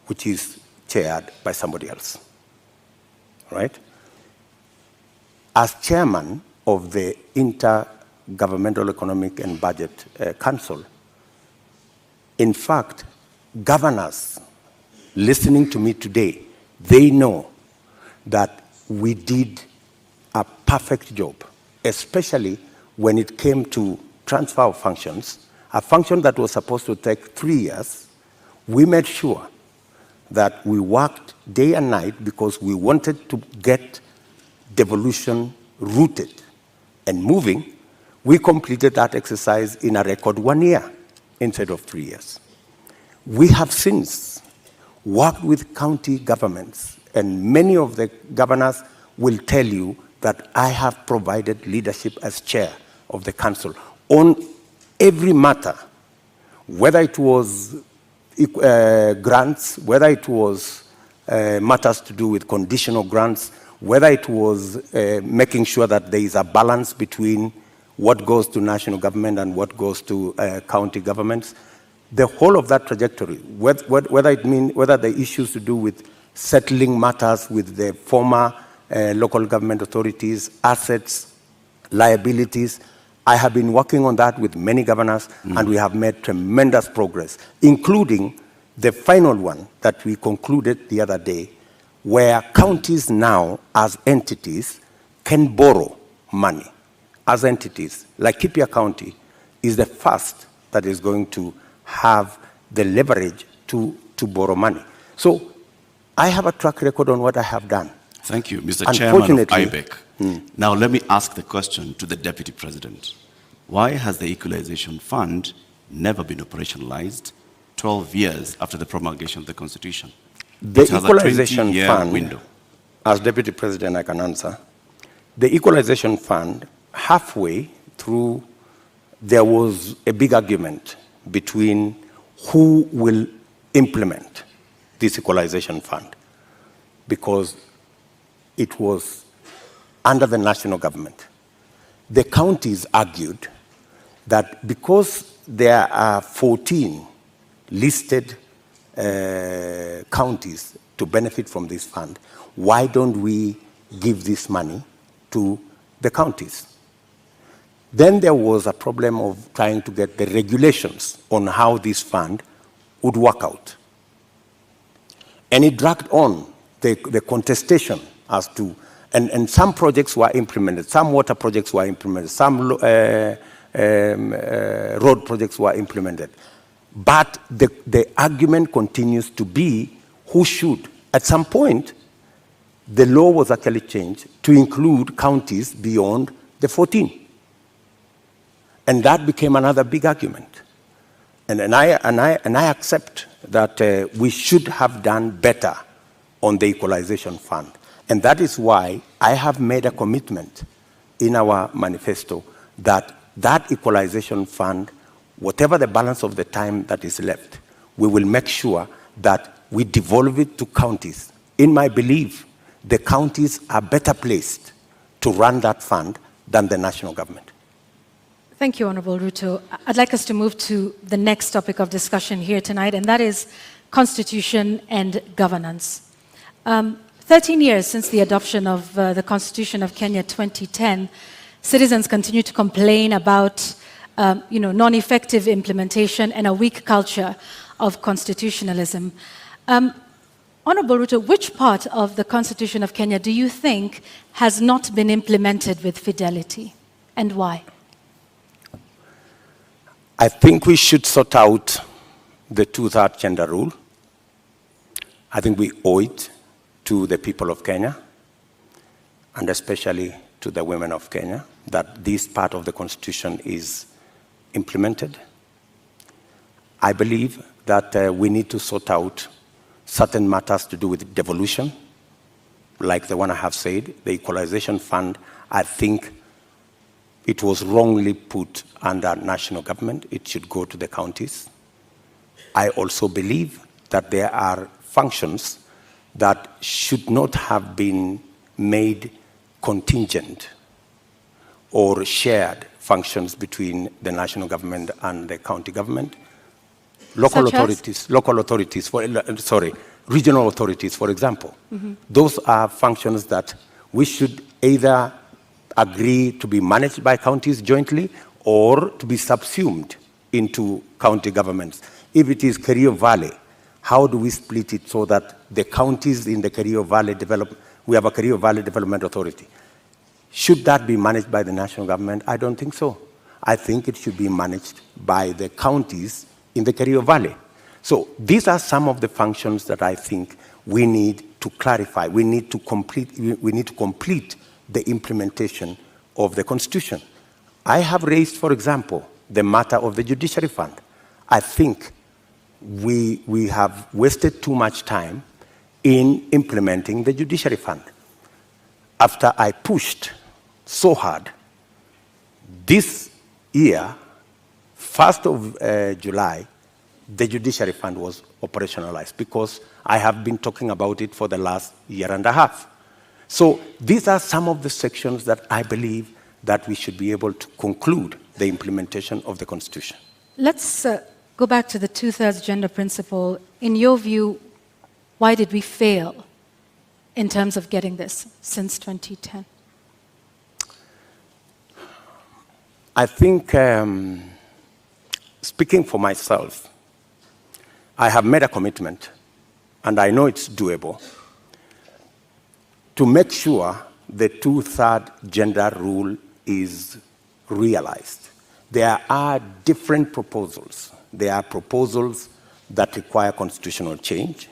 which is chaired by somebody else, right? As chairman of the Intergovernmental Economic and Budget Council, in fact, governors listening to me today, they know that we did a perfect job, especially when it came to transfer of functions, a function that was supposed to take 3 years. We made sure that we worked day and night because we wanted to get devolution rooted and moving. We completed that exercise in a record 1 year instead of 3 years. We have since worked with county governments, and many of the governors will tell you that I have provided leadership as chair of the council on every matter, whether it was grants, whether it was matters to do with conditional grants, whether it was making sure that there is a balance between what goes to national government and what goes to county governments. The whole of that trajectory, whether the issues to do with settling matters with the former local government authorities, assets, liabilities, I have been working on that with many governors, and we have made tremendous progress, including the final one that we concluded the other day, where counties now, as entities, can borrow money. As entities, like Kipia County is the first that is going to have the leverage to borrow money. So I have a track record on what I have done. Thank you, Mr. Chairman of IBEC. Now let me ask the question to the Deputy President. Why has the Equalization Fund never been operationalized 12 years after the promulgation of the Constitution? The Equalization 20-year Fund, window. as Deputy President I can answer, the Equalization Fund, halfway through, there was a big argument between who will implement this Equalization Fund, because it was under the national government. The counties argued that because there are 14 listed counties to benefit from this fund, why don't we give this money to the counties? Then there was a problem of trying to get the regulations on how this fund would work out. And it dragged on the contestation as to, and some projects were implemented, some water projects were implemented, some road projects were implemented. But the argument continues to be who should. At some point, the law was actually changed to include counties beyond the 14. And that became another big argument. And I accept that we should have done better on the Equalization Fund. And that is why I have made a commitment in our manifesto that that Equalization Fund, whatever the balance of the time that is left, we will make sure that we devolve it to counties. In my belief, the counties are better placed to run that fund than the national government. Thank you, Honorable Ruto. I'd like us to move to the next topic of discussion here tonight, and that is constitution and governance. 13 years since the adoption of the Constitution of Kenya 2010, citizens continue to complain about non-effective implementation and a weak culture of constitutionalism. Honorable Ruto, which part of the Constitution of Kenya do you think has not been implemented with fidelity, and why? I think we should sort out the two-third gender rule. I think we owe it to the people of Kenya, and especially to the women of Kenya, that this part of the Constitution is implemented. I believe that we need to sort out certain matters to do with devolution, like the one I have said, the Equalization Fund. I think it was wrongly put under national government. It should go to the counties. I also believe that there are functions that should not have been made contingent or shared functions between the national government and the county government. Regional authorities, for example. Those are functions that we should either agree to be managed by counties jointly or to be subsumed into county governments. If it is Kerio Valley, how do we split it so that the counties in the Kerio Valley we have a Kerio Valley Development Authority. Should that be managed by the national government? I don't think so. I think it should be managed by the counties in the Kerio Valley. So these are some of the functions that I think we need to clarify. We need to complete the implementation of the Constitution. I have raised, for example, the matter of the Judiciary Fund. I think we have wasted too much time in implementing the Judiciary Fund. After I pushed so hard, this year, 1st of July, the Judiciary Fund was operationalized because I have been talking about it for the last year and a half. So these are some of the sections that I believe that we should be able to conclude the implementation of the Constitution. Let's go back to the two-thirds gender principle. In your view, why did we fail in terms of getting this since 2010? I think, speaking for myself, I have made a commitment, and I know it's doable, to make sure the 2/3 gender rule is realized. There are different proposals. There are proposals that require constitutional change.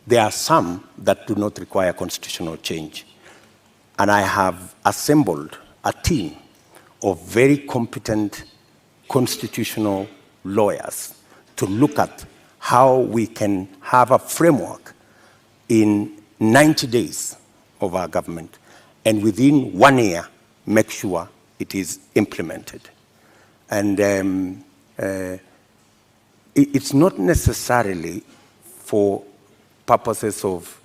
There are some that do not require constitutional change. And I have assembled a team of very competent constitutional lawyers to look at how we can have a framework in 90 days of our government, and within 1 year, make sure it is implemented. And it's not necessarily for purposes of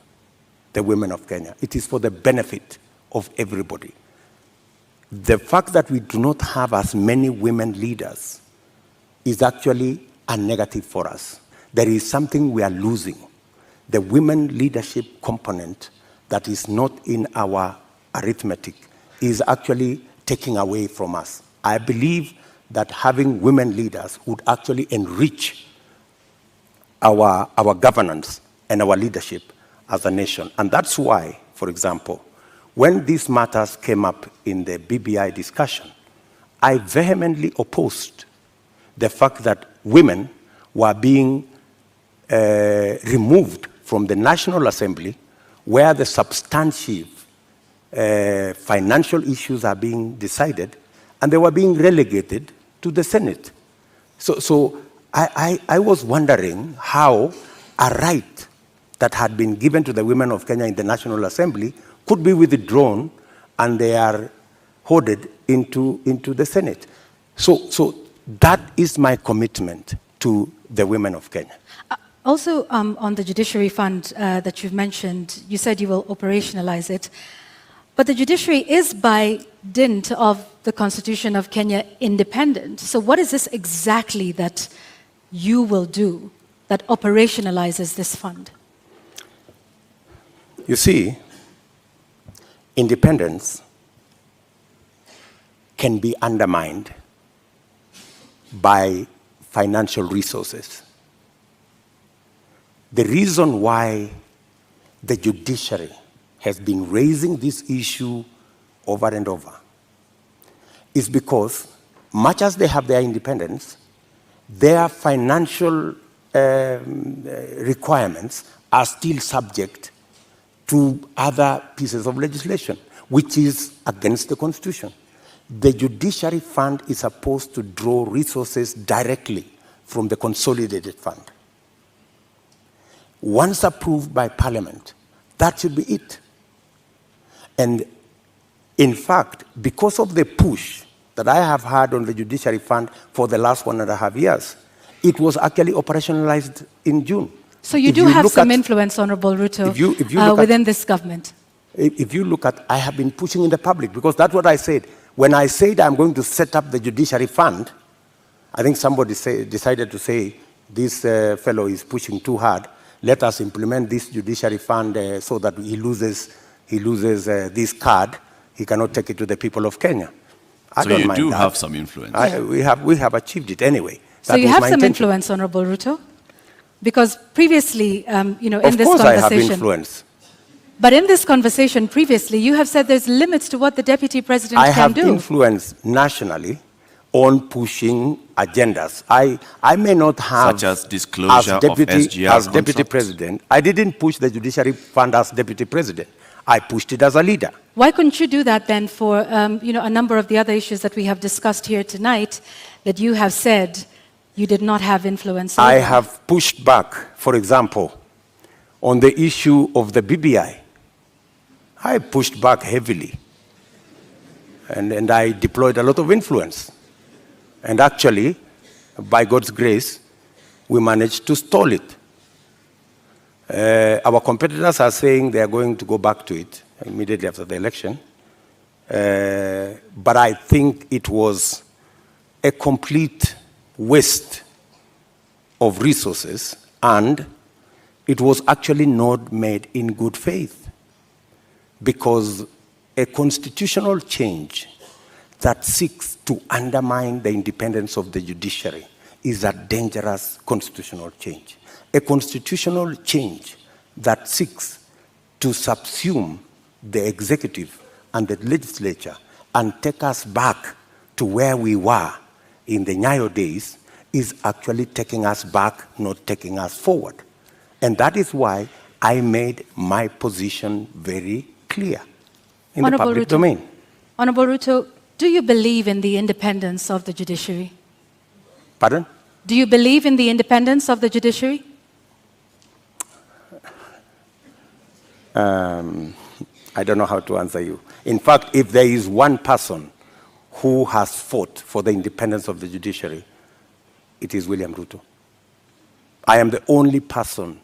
the women of Kenya. It is for the benefit of everybody. The fact that we do not have as many women leaders is actually a negative for us. There is something we are losing. The women leadership component that is not in our arithmetic is actually taking away from us. I believe that having women leaders would actually enrich our governance and our leadership as a nation. And that's why, for example, when these matters came up in the BBI discussion, I vehemently opposed the fact that women were being removed from the National Assembly, where the substantive financial issues are being decided, and they were being relegated to the Senate. So I was wondering how a right that had been given to the women of Kenya in the National Assembly could be withdrawn, and they are hoarded into the Senate. So that is my commitment to the women of Kenya. Also, on the judiciary fund that you've mentioned, you said you will operationalize it. But the judiciary is, by dint of the Constitution of Kenya, independent. So what is this exactly that you will do that operationalizes this fund? You see, independence can be undermined by financial resources. The reason why the judiciary has been raising this issue over and over is because, much as they have their independence, their financial requirements are still subject to other pieces of legislation, which is against the Constitution. The judiciary fund is supposed to draw resources directly from the consolidated fund. Once approved by Parliament, that should be it. And in fact, because of the push that I have had on the judiciary fund for the last 1.5 years, it was actually operationalized in June. So you do have some influence, Honorable Ruto, within this government. If you look at, I have been pushing in the public, because that's what I said. When I said I'm going to set up the judiciary fund, I think somebody decided to say, this fellow is pushing too hard. Let us implement this judiciary fund so that he loses this card. He cannot take it to the people of Kenya. I don't mind that. So you do have some influence. We have achieved it anyway. So you have some influence, Honorable Ruto? Because previously, in this conversation... Of course I have influence. But in this conversation previously, you have said there's limits to what the Deputy President can do. I have influence nationally on pushing agendas. I may not have... Such as disclosure of SGR as Deputy President. I didn't push the Judiciary Fund as Deputy President. I pushed it as a leader. Why couldn't you do that then for a number of the other issues that we have discussed here tonight that you have said you did not have influence over? I have pushed back, for example, on the issue of the BBI. I pushed back heavily, and I deployed a lot of influence. And actually, by God's grace, we managed to stall it. Our competitors are saying they are going to go back to it immediately after the election. But I think it was a complete waste of resources, and it was actually not made in good faith, because a constitutional change that seeks to undermine the independence of the judiciary is a dangerous constitutional change. A constitutional change that seeks to subsume the executive and the legislature and take us back to where we were in the Nyayo days is actually taking us back, not taking us forward. And that is why I made my position very clear in the public domain. Honorable Ruto, do you believe in the independence of the judiciary? Pardon? Do you believe in the independence of the judiciary? I don't know how to answer you. In fact, if there is one person who has fought for the independence of the judiciary, it is William Ruto. I am the only person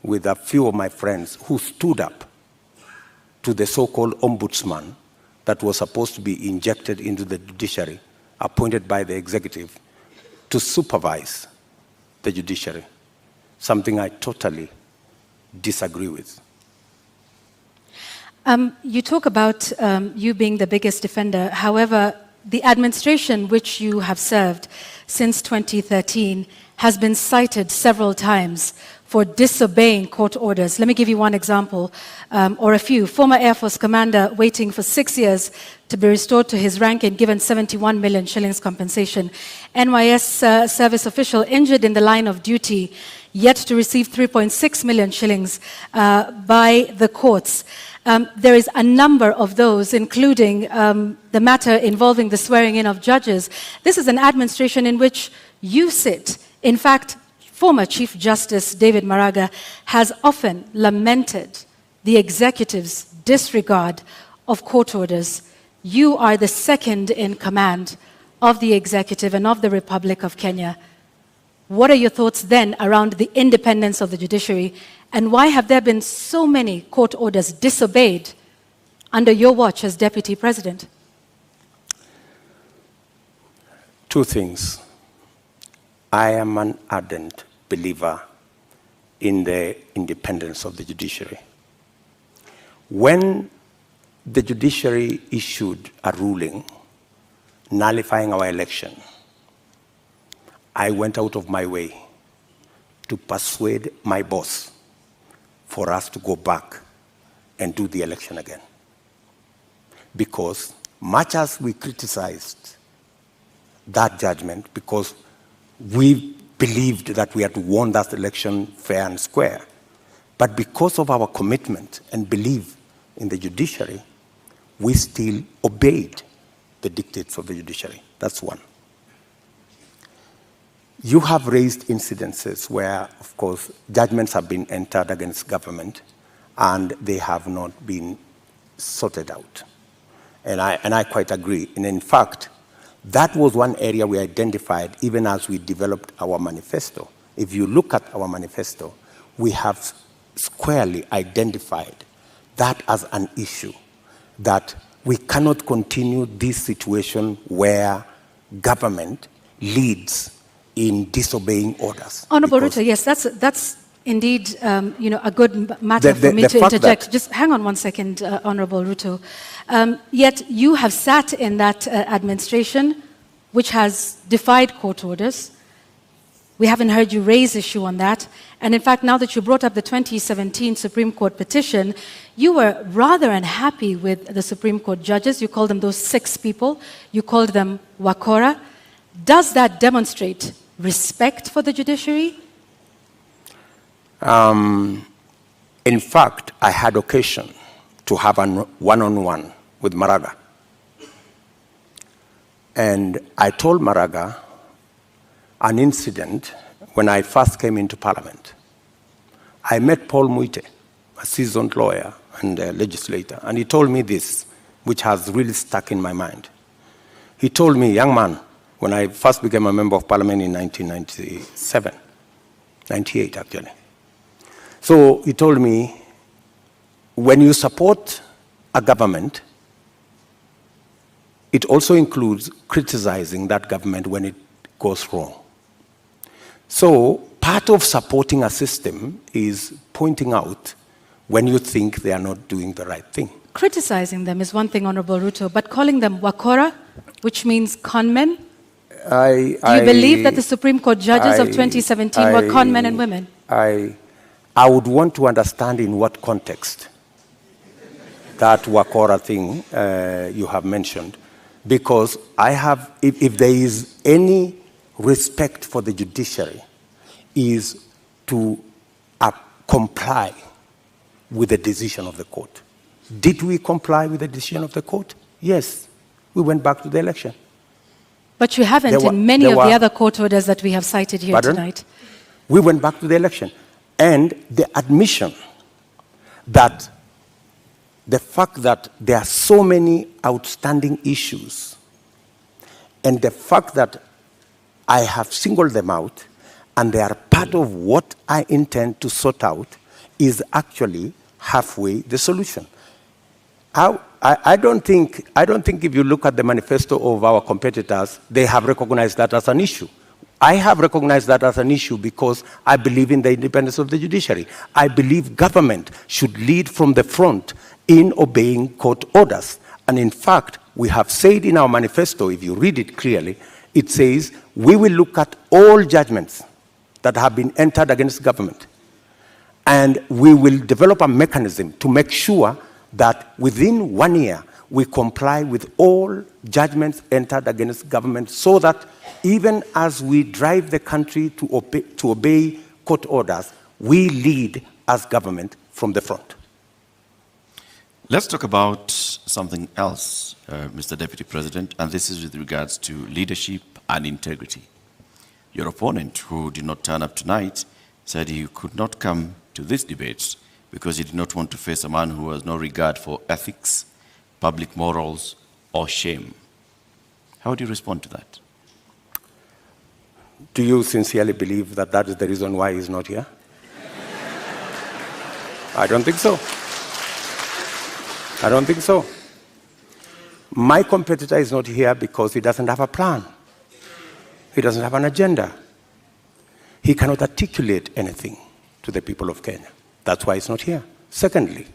with a few of my friends who stood up to the so-called ombudsman that was supposed to be injected into the judiciary, appointed by the executive to supervise the judiciary, something I totally disagree with. You talk about you being the biggest defender. However, the administration which you have served since 2013 has been cited several times for disobeying court orders. Let me give you one example, or a few. Former Air Force commander waiting for 6 years to be restored to his rank and given 71 million shillings compensation. NYS service official injured in the line of duty, yet to receive 3.6 million shillings by the courts. There is a number of those, including the matter involving the swearing in of judges. This is an administration in which you sit. In fact, former Chief Justice David Maraga has often lamented the executive's disregard of court orders. You are the second in command of the executive and of the Republic of Kenya. What are your thoughts then around the independence of the judiciary, and why have there been so many court orders disobeyed under your watch as Deputy President? Two things. I am an ardent believer in the independence of the judiciary. When the judiciary issued a ruling nullifying our election, I went out of my way to persuade my boss for us to go back and do the election again. Because much as we criticized that judgment, because we believed that we had won that election fair and square, but because of our commitment and belief in the judiciary, we still obeyed the dictates of the judiciary. That's one. You have raised incidences where, of course, judgments have been entered against government and they have not been sorted out. And I quite agree. And in fact, that was one area we identified even as we developed our manifesto. If you look at our manifesto, we have squarely identified that as an issue, that we cannot continue this situation where government leads in disobeying orders. Honorable Ruto, yes, that's indeed a good matter for me to interject. Just hang on one second, Honorable Ruto. Yet you have sat in that administration which has defied court orders. We haven't heard you raise issue on that. And in fact, now that you brought up the 2017 Supreme Court petition, you were rather unhappy with the Supreme Court judges. You called them those 6 people. You called them Wakora. Does that demonstrate respect for the judiciary? In fact, I had occasion to have a one-on-one with Maraga. And I told Maraga an incident when I first came into Parliament. I met Paul Muite, a seasoned lawyer and a legislator, and he told me this, which has really stuck in my mind. He told me, young man, when I first became a member of Parliament in 1997, 98 actually. So he told me, when you support a government, it also includes criticizing that government when it goes wrong. So part of supporting a system is pointing out when you think they are not doing the right thing. Criticizing them is one thing, Honorable Ruto, but calling them wakora, which means conmen? Do you believe that the Supreme Court judges of 2017 were conmen and women? I would want to understand in what context that wakora thing you have mentioned, because if there is any respect for the judiciary, is to comply with the decision of the court. Did we comply with the decision of the court? Yes. We went back to the election. But you haven't in many of the other court orders that we have cited here tonight. We went back to the election. And the admission that the fact that there are so many outstanding issues, and the fact that I have singled them out, and they are part of what I intend to sort out, is actually halfway the solution. I don't think if you look at the manifesto of our competitors, they have recognized that as an issue. I have recognized that as an issue because I believe in the independence of the judiciary. I believe government should lead from the front in obeying court orders. And in fact, we have said in our manifesto, if you read it clearly, it says we will look at all judgments that have been entered against government. And we will develop a mechanism to make sure that within 1 year, we comply with all judgments entered against government, so that even as we drive the country to obey court orders, we lead as government from the front. Let's talk about something else, Mr. Deputy President, and this is with regards to leadership and integrity. Your opponent, who did not turn up tonight, said he could not come to this debate because he did not want to face a man who has no regard for ethics, public morals, or shame. How do you respond to that? Do you sincerely believe that that is the reason why he's not here? I don't think so. I don't think so. My competitor is not here because he doesn't have a plan. He doesn't have an agenda. He cannot articulate anything to the people of Kenya. That's why he's not here. Secondly,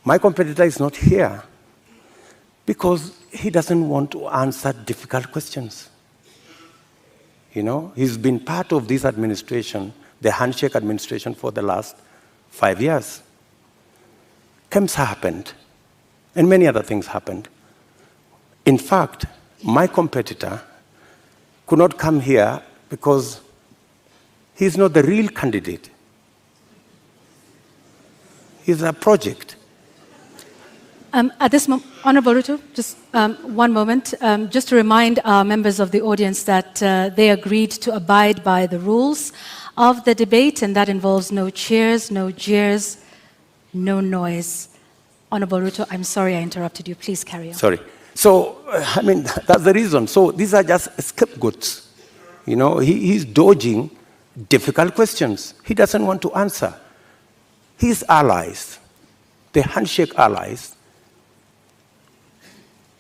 my competitor is not here because he doesn't want to answer difficult questions. You know, he's been part of this administration, the handshake administration, for the last 5 years. KEMS happened, and many other things happened. In fact, my competitor could not come here because he's not the real candidate. He's a project. At this moment, Honorable Ruto, just one moment, just to remind our members of the audience that they agreed to abide by the rules of the debate, and that involves no cheers, no jeers, no noise. Honorable Ruto, I'm sorry I interrupted you. Please carry on. Sorry. So, I mean, that's the reason. So these are just scapegoats. You know, he's dodging difficult questions. He doesn't want to answer. His allies, the handshake allies,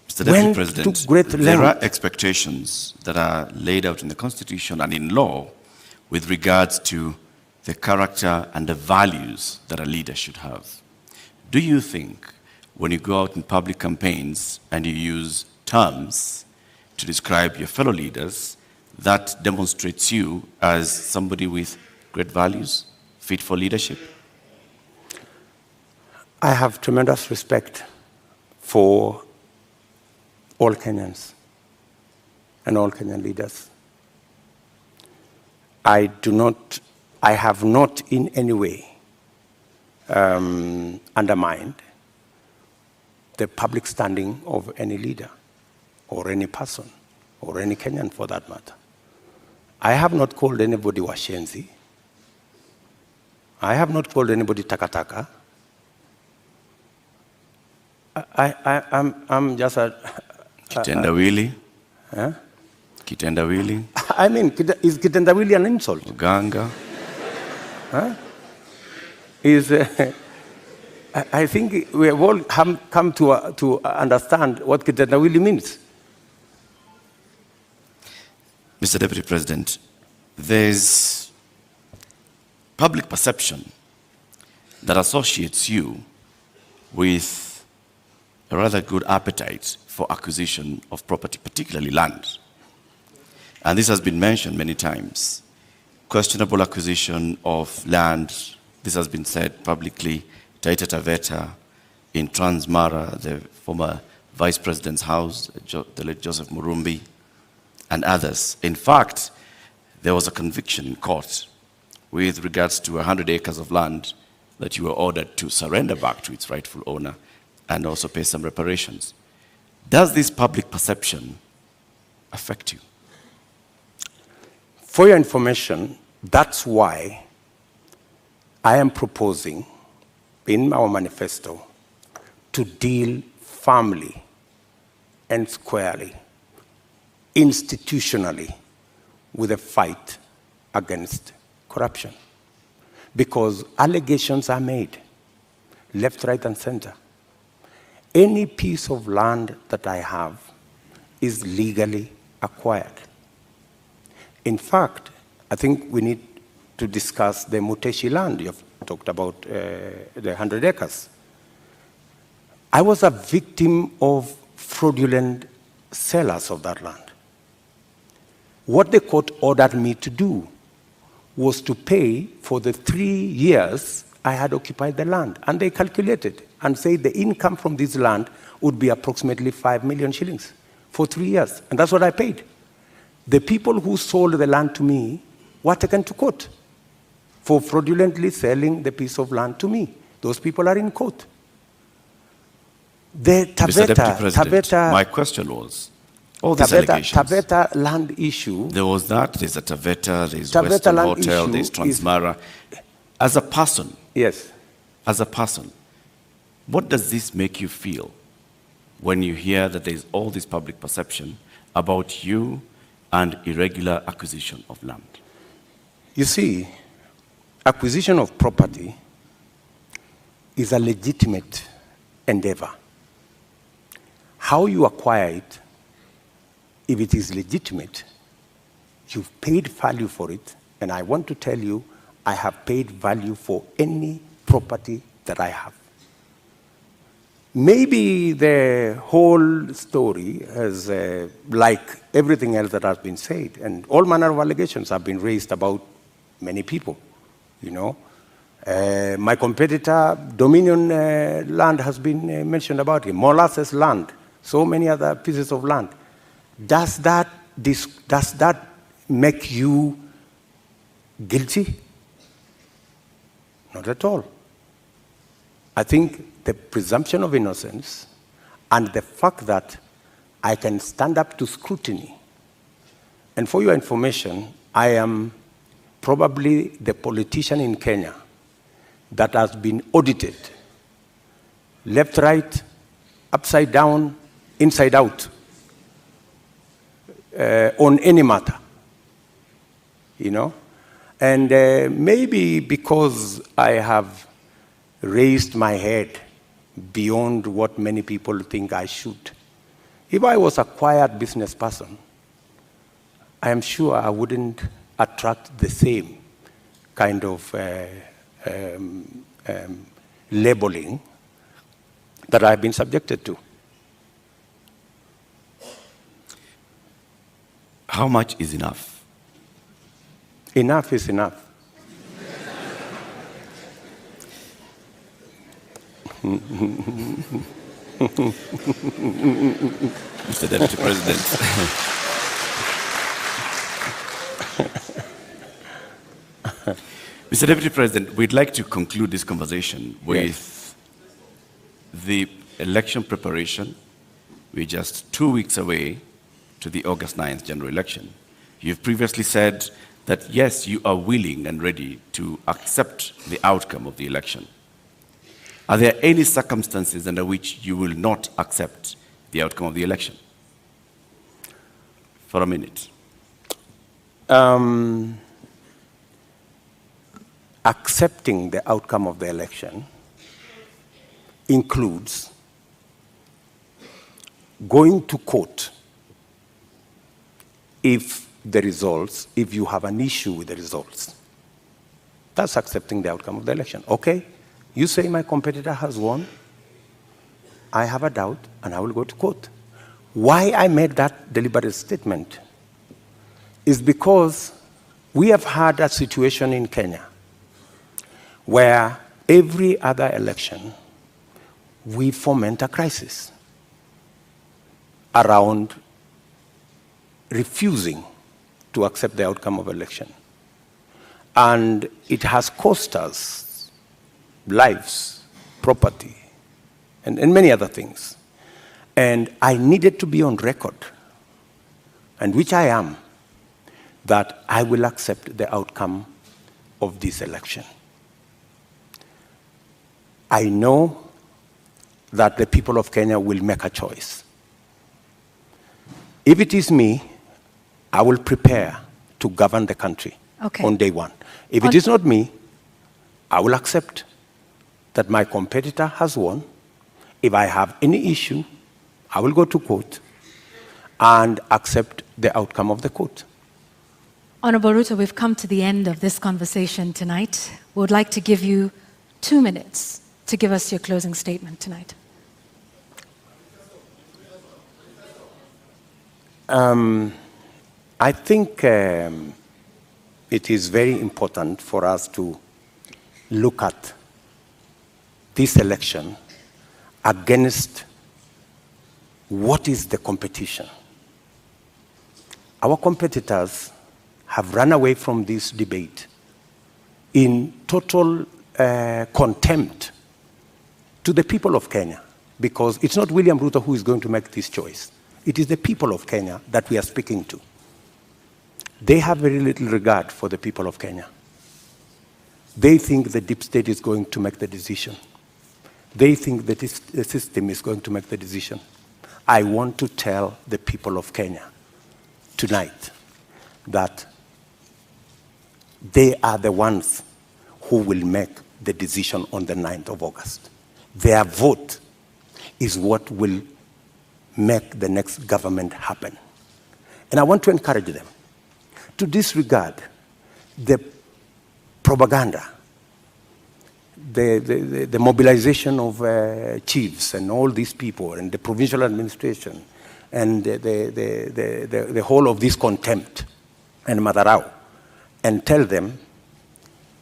Mr. Deputy President, there are expectations that are laid out in the Constitution and in law with regards to the character and the values that a leader should have. Do you think when you go out in public campaigns and you use terms to describe your fellow leaders, that demonstrates you as somebody with great values, fit for leadership? I have tremendous respect for all Kenyans and all Kenyan leaders. I have not in any way undermined the public standing of any leader or any person or any Kenyan for that matter. I have not called anybody washenzi. I have not called anybody takataka. I'm just a... Kitendawili? Huh? Kitendawili? I mean, is kitendawili an insult? Uganga? Huh? I think we have all come to understand what kitendawili means. Mr. Deputy President, there's public perception that associates you with a rather good appetite for acquisition of property, particularly land. And this has been mentioned many times. Questionable acquisition of land, this has been said publicly, Taita Taveta, in Transmara, the former Vice President's house, the late Joseph Murumbi, and others. In fact, there was a conviction in court with regards to 100 acres of land that you were ordered to surrender back to its rightful owner and also pay some reparations. Does this public perception affect you? For your information, that's why I am proposing in our manifesto to deal firmly and squarely, institutionally, with a fight against corruption. Because allegations are made, left, right, and center. Any piece of land that I have is legally acquired. In fact, I think we need to discuss the Muteshi land. You've talked about the 100 acres. I was a victim of fraudulent sellers of that land. What the court ordered me to do was to pay for the 3 years I had occupied the land. And they calculated and said the income from this land would be approximately 5 million shillings for 3 years. And that's what I paid. The people who sold the land to me were taken to court for fraudulently selling the piece of land to me. Those people are in court. The Mr. Deputy President, Taveta, my question was, all these allegations. Taveta land issue. There was that, there's a Taveta, there's Taveta Western land Hotel, issue there's Transmara. As a person, Yes. as a person, what does this make you feel when you hear that there's all this public perception about you and irregular acquisition of land? You see, acquisition of property is a legitimate endeavor. How you acquire it, if it is legitimate, you've paid value for it, and I want to tell you, I have paid value for any property that I have. Maybe the whole story has, like everything else that has been said, and all manner of allegations have been raised about many people, you know. My competitor, Dominion land has been mentioned about him, Molasses land, so many other pieces of land. Does that make you guilty? Not at all. I think the presumption of innocence and the fact that I can stand up to scrutiny. And for your information, I am probably the politician in Kenya that has been audited, left, right, upside down, inside out, on any matter, you know? And maybe because I have raised my head beyond what many people think I should. If I was a quiet business person, I am sure I wouldn't attract the same kind of labeling that I've been subjected to. How much is enough? Enough is enough. Mr. Deputy President. Mr. Deputy President, we'd like to conclude this conversation with the election preparation. We're just 2 weeks away to the August 9th general election. You've previously said that, yes, you are willing and ready to accept the outcome of the election. Are there any circumstances under which you will not accept the outcome of the election? For a minute. Accepting the outcome of the election includes going to court if you have an issue with the results. That's accepting the outcome of the election. Okay, You say my competitor has won. I have a doubt, and I will go to court. Why I made that deliberate statement is because we have had a situation in Kenya where every other election we foment a crisis around refusing to accept the outcome of election. And it has cost us lives, property, and many other things. And I needed to be on record, and which I am, that I will accept the outcome of this election. I know that the people of Kenya will make a choice. If it is me, I will prepare to govern the country on day one. If it is not me, I will accept that my competitor has won. If I have any issue, I will go to court and accept the outcome of the court. Honorable Ruto, we've come to the end of this conversation tonight. We would like to give you 2 minutes to give us your closing statement tonight. I think it is very important for us to look at this election against what is the competition. Our competitors have run away from this debate in total contempt to the people of Kenya, because it's not William Ruto who is going to make this choice. It is the people of Kenya that we are speaking to. They have very little regard for the people of Kenya. They think the deep state is going to make the decision. They think that the system is going to make the decision. I want to tell the people of Kenya tonight that they are the ones who will make the decision on the 9th of August. Their vote is what will make the next government happen. And I want to encourage them to disregard the propaganda, the mobilization of chiefs and all these people and the provincial administration and the whole of this contempt and madharau, and tell them,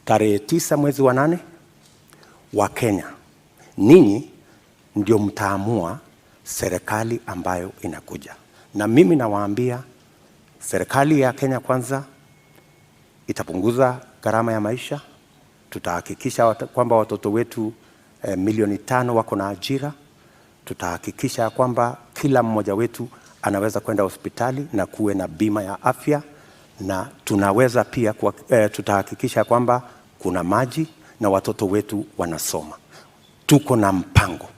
tarehe 9 mwezi wa 8 wa Kenya, ninyi ndio mtaamua serikali ambayo inakuja. Na mimi nawaambia, serikali ya Kenya Kwanza itapunguza gharama ya maisha. Tutahakikisha kwamba watoto wetu milioni 5 wako na ajira. Tutahakikisha kwamba kila mmoja wetu anaweza kwenda hospitali na kuwe na bima ya afya, na tunaweza pia tutahakikisha kwamba kuna maji na watoto wetu wanasoma. Tuko na mpango.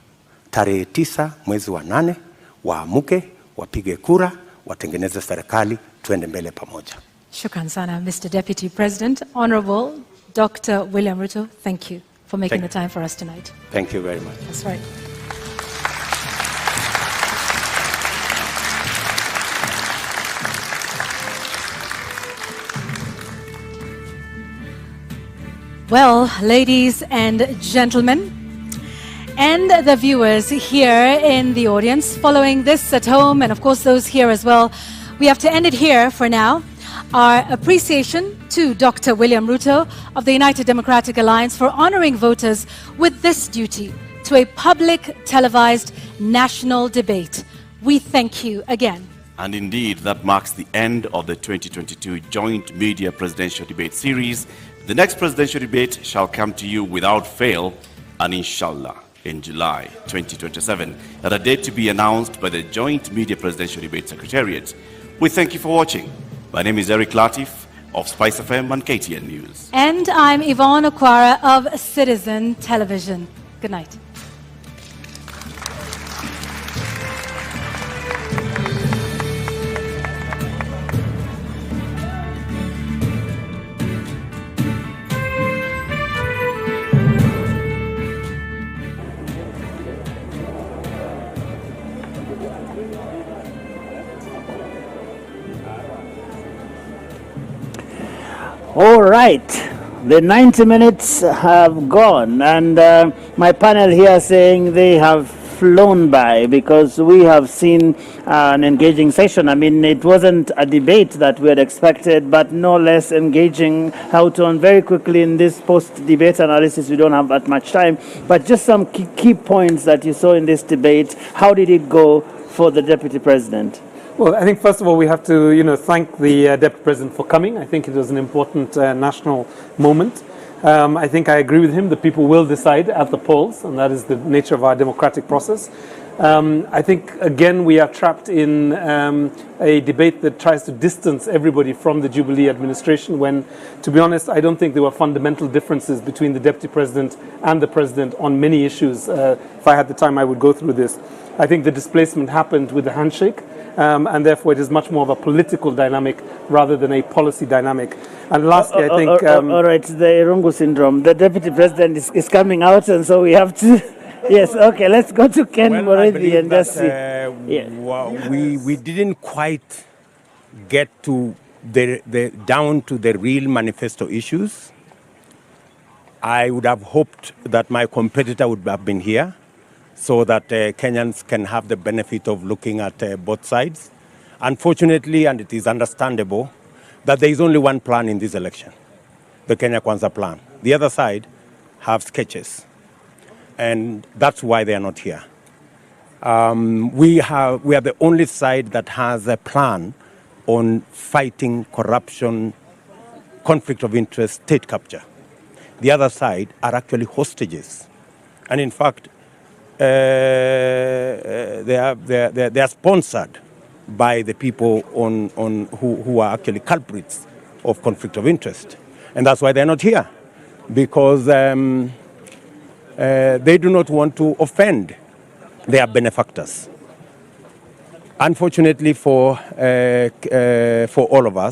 Tarehe 9 mwezi wa 8 waamuke, wapige kura, watengeneze serikali, tuende mbele pamoja. Shukran sana, Mr. Deputy President. Honorable Dr. William Ruto, thank you for making the time for us tonight. Thank you very much. That's right. Well, ladies and gentlemen, and the viewers here in the audience, following this at home, and of course those here as well, we have to end it here for now. Our appreciation to Dr. William Ruto of the United Democratic Alliance for honoring voters with this duty to a public televised national debate. We thank you again. And indeed, that marks the end of the 2022 Joint Media Presidential Debate Series. The next presidential debate shall come to you without fail, and inshallah, in July 2027, at a date to be announced by the Joint Media Presidential Debate Secretariat. We thank you for watching. My name is Eric Latif of Spice FM and KTN News. And I'm Yvonne Okwara of Citizen Television. Good night. All right, The 90 minutes have gone, and my panel here saying they have flown by because we have seen an engaging session. I mean, it wasn't a debate that we had expected, but no less engaging. How to, and very quickly in this post-debate analysis, we don't have that much time, but just some key points that you saw in this debate. How did it go for the Deputy President? Well, I think first of all we have to, thank the Deputy President for coming. I think it was an important national moment. I think I agree with him. The people will decide at the polls, and that is the nature of our democratic process. I think, again, we are trapped in a debate that tries to distance everybody from the Jubilee administration when, to be honest, I don't think there were fundamental differences between the Deputy President and the President on many issues. If I had the time, I would go through this. I think the displacement happened with the handshake, and therefore it is much more of a political dynamic rather than a policy dynamic. And lastly, I think... all right, the Irungu syndrome. The Deputy President is coming out, and so we have to... Yes, okay, let's go to Ken Murithi and just see. We didn't quite get to down to the real manifesto issues. I would have hoped that my competitor would have been here so that Kenyans can have the benefit of looking at both sides. Unfortunately, and it is understandable, that there is only one plan in this election, the Kenya Kwanza plan. The other side have sketches, and that's why they are not here. We are the only side that has a plan on fighting corruption, conflict of interest, state capture. The other side are actually hostages. And in fact, they are sponsored by the people who are actually culprits of conflict of interest. And that's why they're not here, because they do not want to offend their benefactors. Unfortunately for all of us,